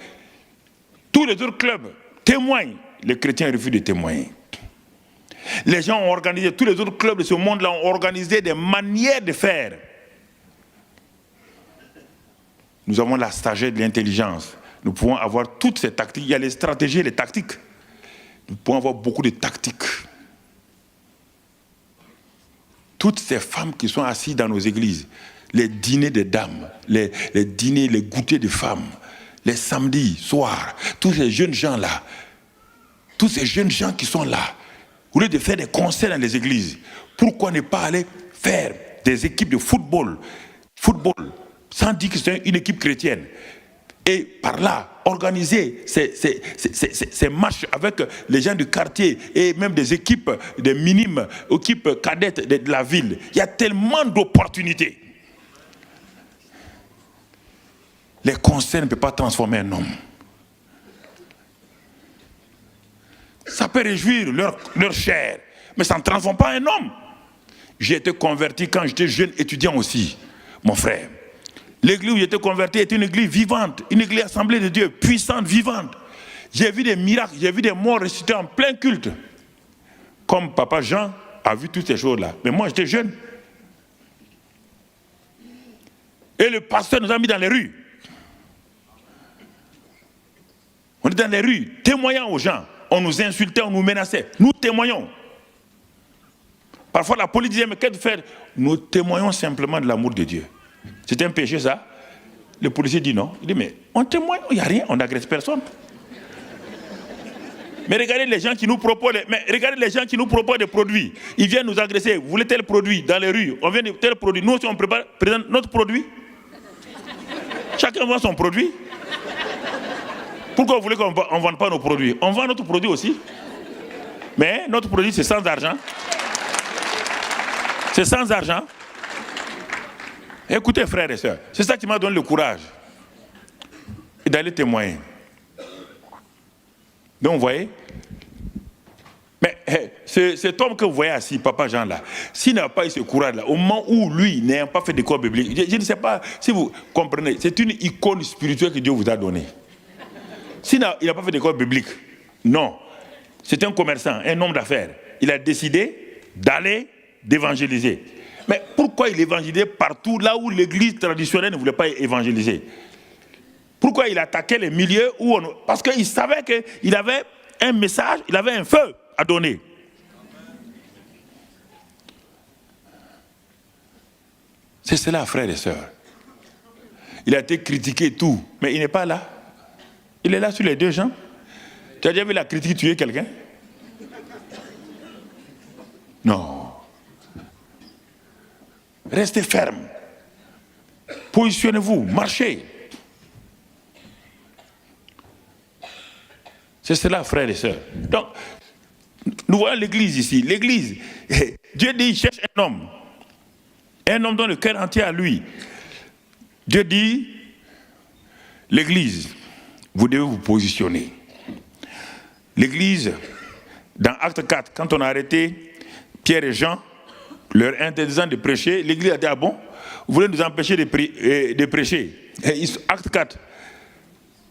Tous les autres clubs témoignent. Les chrétiens refusent de témoigner. Les gens ont organisé, tous les autres clubs de ce monde-là ont organisé des manières de faire. Nous avons la sagesse de l'intelligence. Nous pouvons avoir toutes ces tactiques. Il y a les stratégies et les tactiques. Nous pouvons avoir beaucoup de tactiques. Toutes ces femmes qui sont assises dans nos églises, les dîners de dames, les dîners, les goûters de femmes, les samedis soirs, tous ces jeunes gens-là, tous ces jeunes gens qui sont là, au lieu de faire des concerts dans les églises, pourquoi ne pas aller faire des équipes de football, sans dire que c'est une équipe chrétienne, et par là, organiser ces matchs avec les gens du quartier et même des équipes, des minimes, équipes cadettes de la ville. Il y a tellement d'opportunités. Les concerts ne peuvent pas transformer un homme. Ça peut réjouir leur chair, mais ça ne transforme pas un homme. J'ai été converti quand j'étais jeune étudiant aussi, mon frère. L'église où j'étais converti est une église vivante, une église assemblée de Dieu, puissante, vivante. J'ai vu des miracles, j'ai vu des morts ressuscités en plein culte. Comme Papa Jean a vu toutes ces choses-là. Mais moi, j'étais jeune. Et le pasteur nous a mis dans les rues. On est dans les rues, témoignant aux gens. On nous insultait, on nous menaçait. Nous témoignons. Parfois, la police disait, mais qu'est-ce que vous faites? Nous témoignons simplement de l'amour de Dieu. C'est un péché, ça? Le policier dit non. Il dit, mais on témoigne, il n'y a rien, on n'agresse personne. Mais regardez les gens qui nous proposent, des produits. Ils viennent nous agresser. Vous voulez tel produit dans les rues? On vient de tel produit. Nous aussi, on présente notre produit. Chacun vend son produit. Pourquoi vous voulez qu'on ne vende pas nos produits? On vend notre produit aussi. Mais notre produit, c'est sans argent. C'est sans argent. Écoutez, frères et sœurs, c'est ça qui m'a donné le courage d'aller témoigner. Donc, vous voyez, mais cet homme que vous voyez assis, Papa Jean là, s'il n'a pas eu ce courage-là, au moment où lui n'a pas fait d'école biblique, je ne sais pas si vous comprenez, c'est une icône spirituelle que Dieu vous a donnée. S'il n'a pas fait d'école biblique, non, c'est un commerçant, un homme d'affaires. Il a décidé d'aller d'évangéliser. Mais pourquoi il évangélisait partout là où l'église traditionnelle ne voulait pas évangéliser? Pourquoi il attaquait les milieux où on... Parce qu'il savait qu'il avait un message, il avait un feu à donner. C'est cela, frères et sœurs. Il a été critiqué et tout, mais il n'est pas là. Il est là sur les deux jambes. Tu as déjà vu la critique tuer quelqu'un? Non. Restez ferme. Positionnez-vous, marchez. C'est cela, frères et sœurs. Donc, nous voyons l'église ici. L'église, Dieu dit, il cherche un homme dont le cœur entier à lui. Dieu dit, l'église, vous devez vous positionner. L'église, dans Acte 4, quand on a arrêté Pierre et Jean, leur interdisant de prêcher, l'église a dit, ah bon, vous voulez nous empêcher de prêcher? Acte 4.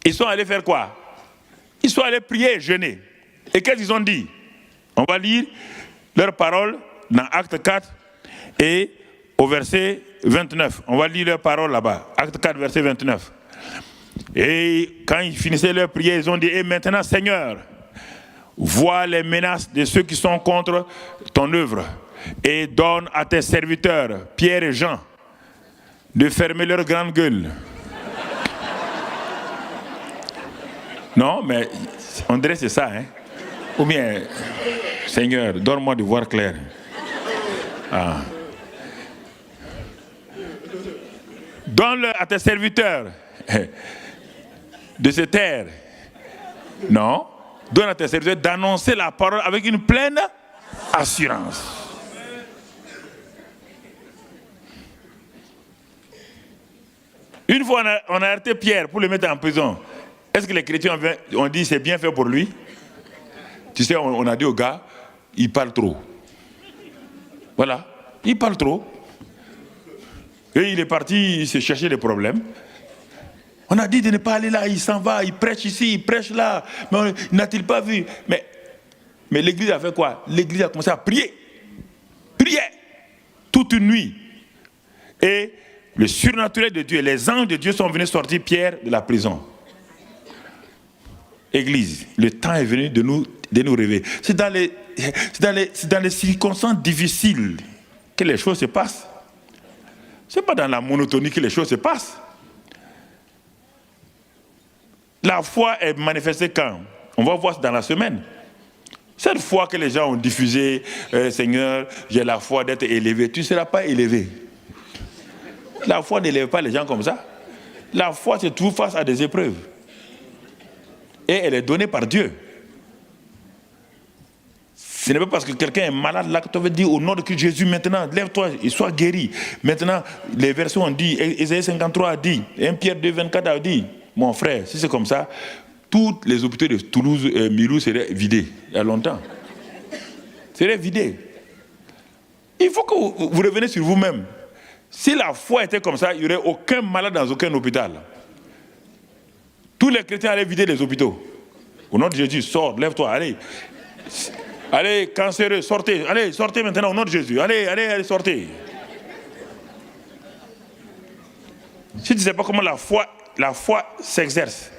Ils sont allés faire quoi? Ils sont allés prier et jeûner. Et qu'est-ce qu'ils ont dit? On va lire leurs paroles dans Acte 4 et au verset 29. On va lire leurs paroles là-bas. Acte 4, verset 29. Et quand ils finissaient leur prière, ils ont dit, et maintenant, Seigneur, vois les menaces de ceux qui sont contre ton œuvre et donne à tes serviteurs, Pierre et Jean, de fermer leur grande gueule. Non, mais on dirait que c'est ça, hein. Ou bien, Seigneur, donne-moi de voir clair. Ah. Donne-le à tes serviteurs de se taire. Non. Donne à tes serviteurs d'annoncer la parole avec une pleine assurance. Une fois, on a arrêté Pierre pour le mettre en prison. Est-ce que les chrétiens ont dit c'est bien fait pour lui? Tu sais, on a dit au gars, il parle trop. Voilà, il parle trop. Et il est parti, il s'est cherché des problèmes. On a dit de ne pas aller là, il s'en va, il prêche ici, il prêche là. Mais n'a-t-il pas vu? Mais l'église a fait quoi? L'église a commencé à prier. Prier toute une nuit. Et le surnaturel de Dieu, les anges de Dieu sont venus sortir Pierre de la prison. Église, le temps est venu de nous réveiller. C'est dans les circonstances difficiles que les choses se passent. Ce n'est pas dans la monotonie que les choses se passent. La foi est manifestée quand? On va voir dans la semaine. Cette foi que les gens ont diffusée, Seigneur, j'ai la foi d'être élevé. Tu ne seras pas élevé. La foi n'élève pas les gens comme ça. La foi, c'est toujours face à des épreuves. Et elle est donnée par Dieu. Ce n'est pas parce que quelqu'un est malade là que tu veux dire au nom de Jésus, maintenant, lève-toi et sois guéri. Maintenant, les versets ont dit, Ésaïe 53 a dit, 1 Pierre 2, 24 a dit, mon frère, si c'est comme ça, tous les hôpitaux de Toulouse, Milou seraient vidés il y a longtemps. Seraient vidés. Il faut que vous reveniez sur vous-même. Si la foi était comme ça, il n'y aurait aucun malade dans aucun hôpital. Tous les chrétiens allaient vider les hôpitaux. Au nom de Jésus, sors, lève-toi, allez. Allez, cancéreux, sortez. Allez, sortez maintenant au nom de Jésus. Allez, sortez. Si tu ne sais pas comment la foi s'exerce,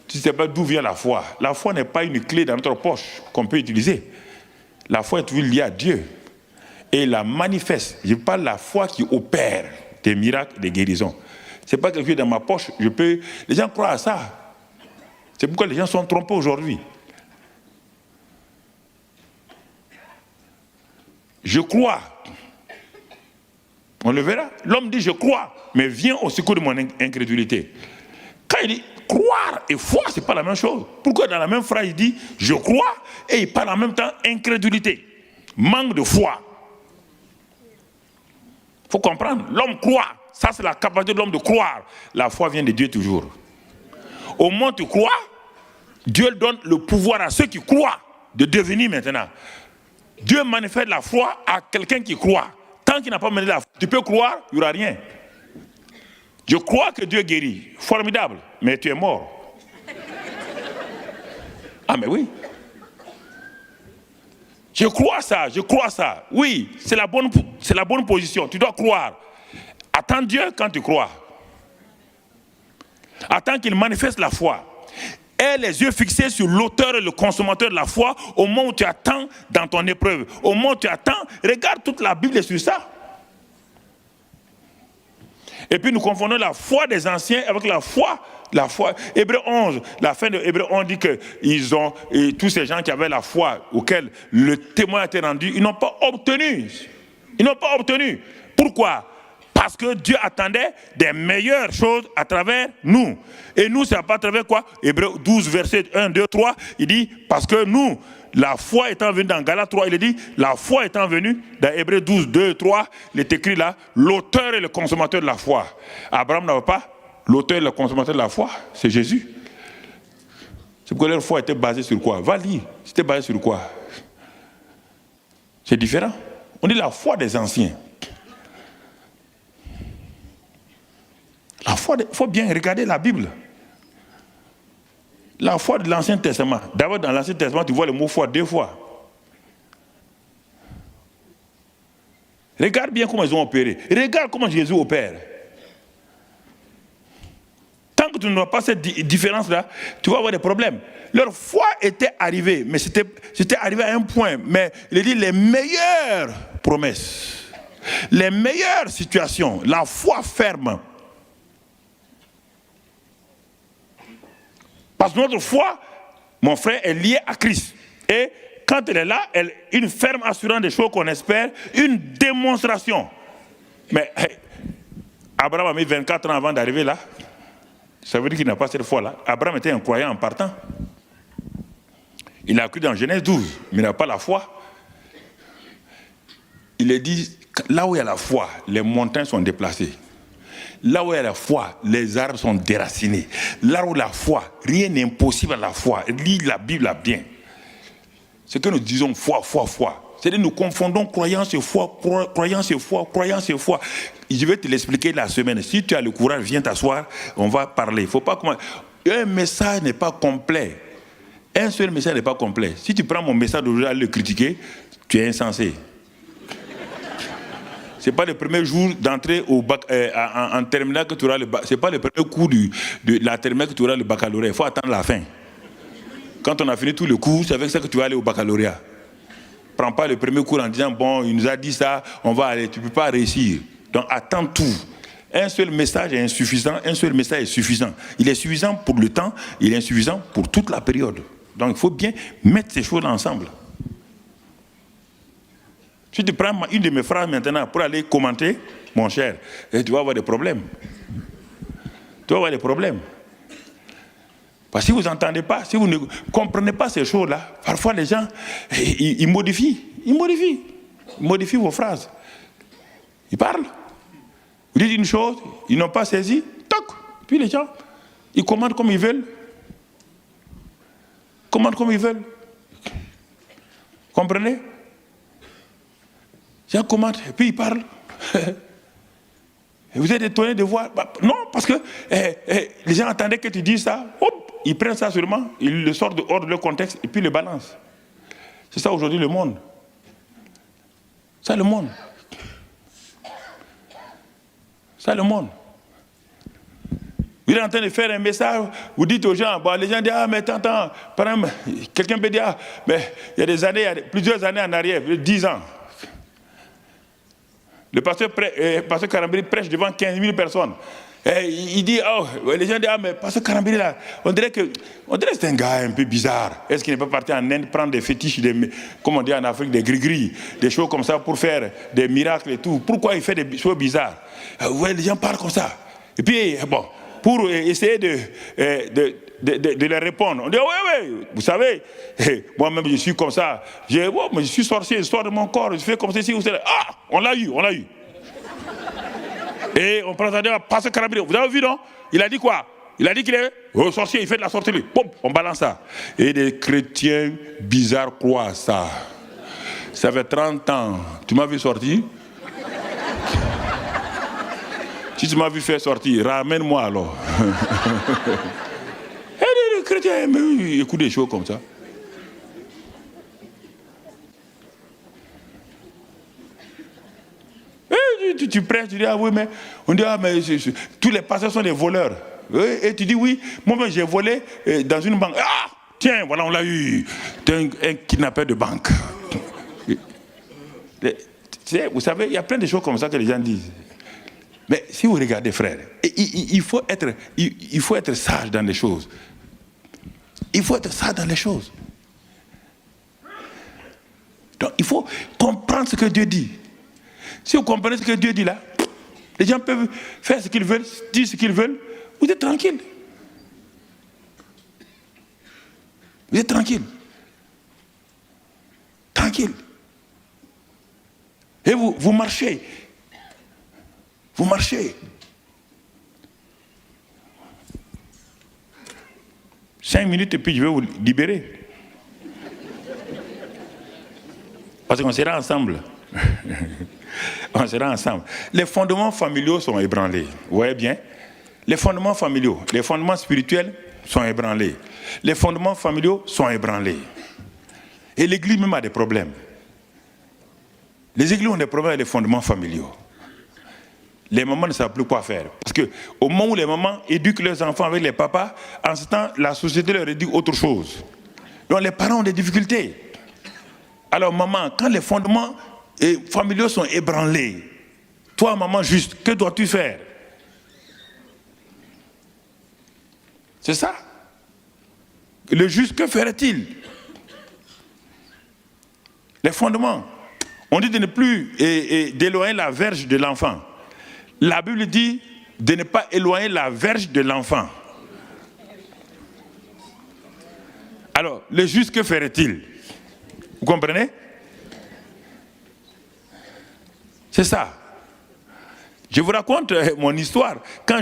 tu ne sais pas d'où vient la foi. La foi n'est pas une clé dans notre poche qu'on peut utiliser. La foi est toujours liée à Dieu. Et la manifeste. Je parle de la foi qui opère des miracles, des guérisons. Ce n'est pas quelque chose dans ma poche. Les gens croient à ça. C'est pourquoi les gens sont trompés aujourd'hui. Je crois. On le verra. L'homme dit je crois, mais viens au secours de mon incrédulité. Quand il dit croire et foi, ce n'est pas la même chose. Pourquoi dans la même phrase il dit je crois et il parle en même temps incrédulité, manque de foi. Il faut comprendre. L'homme croit. Ça, c'est la capacité de l'homme de croire. La foi vient de Dieu toujours. Au moment où tu crois, Dieu donne le pouvoir à ceux qui croient de devenir maintenant. Dieu manifeste la foi à quelqu'un qui croit. Tant qu'il n'a pas mené la foi, tu peux croire, il n'y aura rien. Je crois que Dieu guérit. Formidable. Mais tu es mort. Ah, mais oui. Je crois ça. Oui, c'est la bonne position. Tu dois croire. Attends Dieu quand tu crois. Attends qu'il manifeste la foi. Aie les yeux fixés sur l'auteur et le consommateur de la foi au moment où tu attends dans ton épreuve. Au moment où tu attends, regarde toute la Bible sur ça. Et puis nous confondons la foi des anciens avec la foi. Hébreux 11, la fin de Hébreux 11 dit que tous ces gens qui avaient la foi auxquels le témoin a été rendu, ils n'ont pas obtenu. Pourquoi? Parce que Dieu attendait des meilleures choses à travers nous. Et nous, c'est pas à travers quoi? Hébreux 12, verset 1, 2, 3, il dit, parce que nous, la foi étant venue dans Galates 3, il dit, la foi étant venue dans Hébreux 12, 2, 3, il est écrit là, l'auteur et le consommateur de la foi. Abraham n'avait pas l'auteur et le consommateur de la foi, c'est Jésus. C'est pourquoi leur foi était basée sur quoi? Va lire, c'était basé sur quoi? C'est différent. On dit la foi des anciens. La foi, il faut bien regarder la Bible. La foi de l'Ancien Testament. D'abord, dans l'Ancien Testament, tu vois le mot foi 2 fois. Regarde bien comment ils ont opéré. Regarde comment Jésus opère. Tant que tu n'auras pas cette différence-là, tu vas avoir des problèmes. Leur foi était arrivée, mais c'était arrivé à un point. Mais il dit les meilleures promesses, les meilleures situations, la foi ferme. Parce que notre foi, mon frère, est liée à Christ. Et quand elle est là, une ferme assurance des choses qu'on espère, une démonstration. Mais Abraham a mis 24 ans avant d'arriver là. Ça veut dire qu'il n'a pas cette foi-là. Abraham était un croyant en partant. Il a cru dans Genèse 12, mais il n'a pas la foi. Il est dit, là où il y a la foi, les montagnes sont déplacées. Là où il y a la foi, les arbres sont déracinés. Là où la foi, rien n'est impossible à la foi. Lis la Bible là bien. C'est que nous disons foi, foi, foi. C'est-à-dire nous confondons croyance et foi, croyance et foi, croyance et foi. Je vais te l'expliquer la semaine. Si tu as le courage, viens t'asseoir, on va parler. Il faut pas commencer. Un message n'est pas complet. Un seul message n'est pas complet. Si tu prends mon message d'aujourd'hui à le critiquer, tu es insensé. Ce n'est pas le premier jour d'entrée au bac, en terminale que tu auras le bac. Ce n'est pas le premier cours de la terminale que tu auras le baccalauréat. Il faut attendre la fin. Quand on a fini tout le cours, c'est avec ça que tu vas aller au baccalauréat. Prends pas le premier cours en disant, bon, il nous a dit ça, on va aller. Tu ne peux pas réussir. Donc attends tout. Un seul message est insuffisant, un seul message est suffisant. Il est suffisant pour le temps, il est insuffisant pour toute la période. Donc il faut bien mettre ces choses ensemble. Si tu prends une de mes phrases maintenant pour aller commenter, mon cher, tu vas avoir des problèmes. Tu vas avoir des problèmes. Parce que si vous n'entendez pas, si vous ne comprenez pas ces choses-là, parfois les gens, ils modifient vos phrases. Ils parlent. Vous dites une chose, ils n'ont pas saisi, toc. Puis les gens, ils commandent comme ils veulent. Commandent comme ils veulent. Comprenez? Les gens commandent, et puis ils parlent. Et vous êtes étonné de voir. Non, parce que les gens attendaient que tu dises ça. Hop, ils prennent ça seulement, ils le sortent hors de leur contexte, et puis ils le balancent. C'est ça aujourd'hui le monde. C'est le monde. C'est le monde. Vous êtes en train de faire un message, vous dites aux gens, bon, les gens disent, ah, mais t'entends, par exemple, quelqu'un peut dire, ah, mais il y a des années, plusieurs années en arrière, 10 ans. Le pasteur Karambiri prêche devant 15 000 personnes. Et il dit, oh, les gens disent, ah, mais pasteur Karambiri, là, on dirait que c'est un gars un peu bizarre. Est-ce qu'il n'est pas parti en Inde prendre des fétiches, comme on dit en Afrique, des gris-gris, des choses comme ça pour faire des miracles et tout? Pourquoi il fait des choses bizarres? Ouais, les gens parlent comme ça. Et puis, bon, pour essayer de leur répondre, on dit, ouais, vous savez, moi-même je suis comme ça. Mais je suis sorcier, je sors de mon corps, je fais comme ceci ou cela. Ah, on l'a eu. Et on présente à Pasteur Karambiri. Vous avez vu, non? Il a dit quoi? Il a dit qu'il est sorcier, il fait de la sorcellerie. Boum, on balance ça. Et des chrétiens bizarres croient ça. Ça fait 30 ans. Tu m'as vu sortir? Si tu m'as vu faire sortir, ramène-moi alors. Et les chrétiens écoutent des choses comme ça. Tu prêches, tu dis, ah oui, mais on dit, ah, mais tous les pasteurs sont des voleurs. Et tu dis, oui, moi-même j'ai volé dans une banque. Ah, tiens, voilà, on l'a eu. Tu es un kidnappeur de banque. Vous savez, il y a plein de choses comme ça que les gens disent. Mais si vous regardez, frère, il faut être sage dans les choses. Il faut être sage dans les choses. Donc, il faut comprendre ce que Dieu dit. Si vous comprenez ce que Dieu dit là, les gens peuvent faire ce qu'ils veulent, dire ce qu'ils veulent, vous êtes tranquille. Vous êtes tranquille. Tranquille. Et vous marchez. Vous marchez. 5 minutes et puis je vais vous libérer. Parce qu'on sera ensemble. On sera ensemble. Les fondements familiaux sont ébranlés. Vous voyez bien? Les fondements familiaux, les fondements spirituels sont ébranlés. Les fondements familiaux sont ébranlés. Et l'Église même a des problèmes. Les églises ont des problèmes avec les fondements familiaux. Les mamans ne savent plus quoi faire. Parce qu'au moment où les mamans éduquent leurs enfants avec les papas, en ce temps, la société leur éduque autre chose. Donc les parents ont des difficultés. Alors maman, quand les fondements familiaux sont ébranlés, toi maman juste, que dois-tu faire? C'est ça. Le juste, que ferait-il? Les fondements. On dit de ne plus d'éloigner la verge de l'enfant. La Bible dit de ne pas éloigner la verge de l'enfant. Alors, le juste, que ferait-il? Vous comprenez? C'est ça. Je vous raconte mon histoire. Quand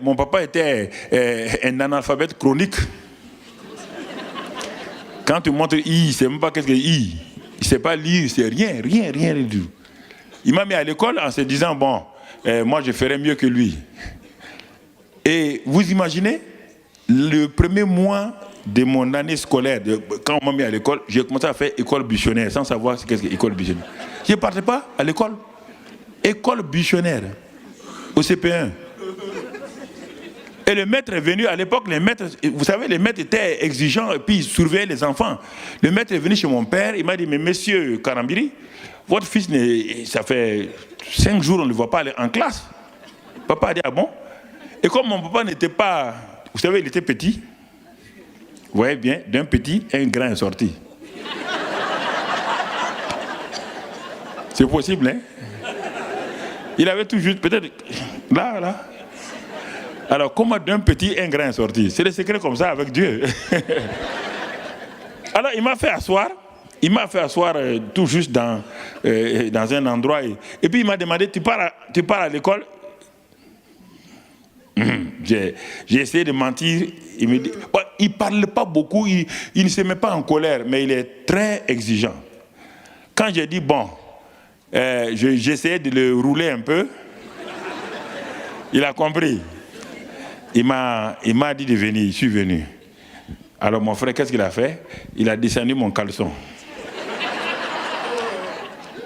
mon papa était un analphabète chronique. Quand tu montres I, il ne sait même pas qu'est-ce que I. Il ne sait pas lire, il ne sait rien du tout. Il m'a mis à l'école en se disant, bon, moi je ferai mieux que lui. Et vous imaginez, le premier mois de mon année scolaire, quand on m'a mis à l'école, j'ai commencé à faire école buissonnaire, sans savoir ce qu'est école buissonnaire. Je ne partais pas à l'école. École buissonnaire, au CP1. Et le maître est venu, à l'époque, les maîtres, vous savez, les maîtres étaient exigeants et puis ils surveillaient les enfants. Le maître est venu chez mon père, il m'a dit, mais monsieur Karambiri, votre fils, ça fait 5 jours, on ne le voit pas aller en classe. Papa a dit, ah bon? Et comme mon papa n'était pas, vous savez, il était petit, vous voyez bien, d'un petit, un grand est sorti. C'est possible, hein? Il avait tout juste, peut-être, là. Alors, comment d'un petit, un grand est sorti? C'est le secret comme ça avec Dieu. Alors, il m'a fait asseoir. Tout juste dans un endroit. Et puis, il m'a demandé, tu pars à l'école? J'ai essayé de mentir. Il me dit, il ne parle pas beaucoup, il ne se met pas en colère, mais il est très exigeant. Quand j'ai dit, bon, j'essayais de le rouler un peu, il a compris. Il m'a dit de venir, je suis venu. Alors mon frère, qu'est-ce qu'il a fait? Il a descendu mon caleçon.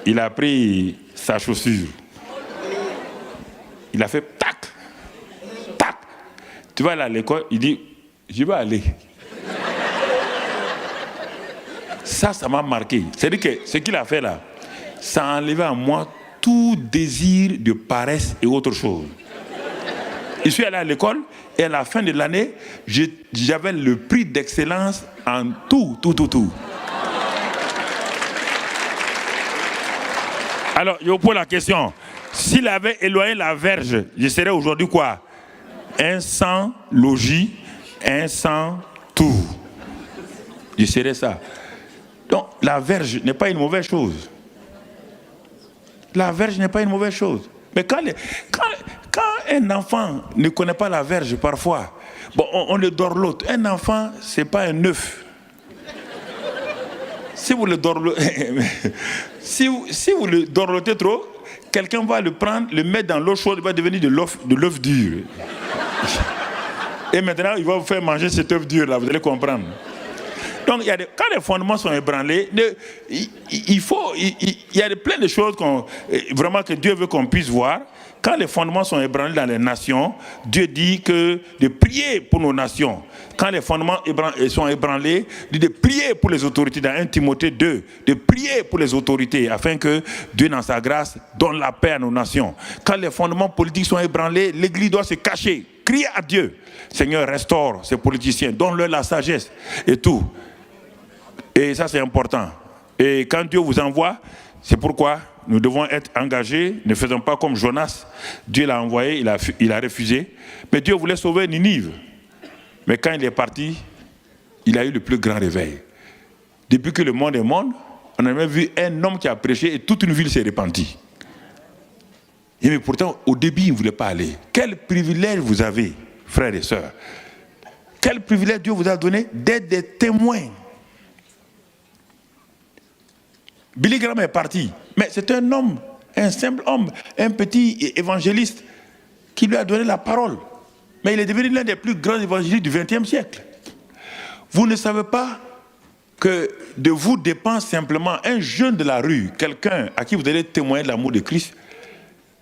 Il a pris sa chaussure. Il a fait tac, tac. Tu vas aller à l'école? Il dit, je vais aller. Ça m'a marqué. C'est-à-dire que ce qu'il a fait là, ça a enlevé en moi tout désir de paresse et autre chose. Je suis allé à l'école et à la fin de l'année, j'avais le prix d'excellence en tout. Alors, je vous pose la question. S'il avait éloigné la verge, je serais aujourd'hui quoi? Un sans logis, un sans tout. Je serais ça. Donc, la verge n'est pas une mauvaise chose. La verge n'est pas une mauvaise chose. Mais quand un enfant ne connaît pas la verge, parfois, bon, on le dorlote. Un enfant, ce n'est pas un œuf. Si vous le dorlotez trop, quelqu'un va le prendre, le mettre dans l'eau chaude, il va devenir de l'œuf dur. Et maintenant, il va vous faire manger cet œuf dur, là, vous allez comprendre. Donc, quand les fondements sont ébranlés, il y a plein de choses vraiment que Dieu veut qu'on puisse voir. Quand les fondements sont ébranlés dans les nations, Dieu dit que de prier pour nos nations. Quand les fondements sont ébranlés, il dit de prier pour les autorités. Dans 1 Timothée 2, de prier pour les autorités afin que Dieu, dans sa grâce, donne la paix à nos nations. Quand les fondements politiques sont ébranlés, l'Église doit se cacher, crier à Dieu. Seigneur, restaure ces politiciens, donne-leur la sagesse et tout. Et ça, c'est important. Et quand Dieu vous envoie, c'est pourquoi nous devons être engagés. Ne faisons pas comme Jonas. Dieu l'a envoyé, il a refusé. Mais Dieu voulait sauver Ninive. Mais quand il est parti, il a eu le plus grand réveil. Depuis que le monde est monde, on a même vu un homme qui a prêché et toute une ville s'est repentie. Et mais pourtant, au début, il ne voulait pas aller. Quel privilège vous avez, frères et sœurs. Quel privilège Dieu vous a donné d'être des témoins. Billy Graham est parti, mais c'est un homme, un simple homme, un petit évangéliste qui lui a donné la parole. Mais il est devenu l'un des plus grands évangélistes du XXe siècle. Vous ne savez pas que de vous dépend simplement un jeune de la rue, quelqu'un à qui vous allez témoigner de l'amour de Christ,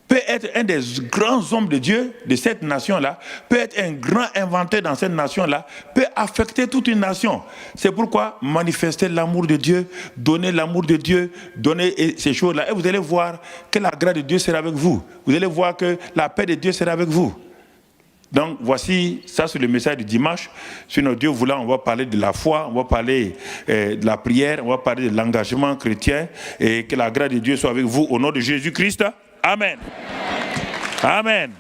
peut être un des grands hommes de Dieu de cette nation-là, peut être un grand inventeur dans cette nation-là, peut affecter toute une nation. C'est pourquoi manifester l'amour de Dieu, donner l'amour de Dieu, donner ces choses-là. Et vous allez voir que la grâce de Dieu sera avec vous. Vous allez voir que la paix de Dieu sera avec vous. Donc voici, ça c'est le message du dimanche. Sinon Dieu voulant, on va parler de la foi, on va parler de la prière, on va parler de l'engagement chrétien, et que la grâce de Dieu soit avec vous au nom de Jésus-Christ. Amen. Amen.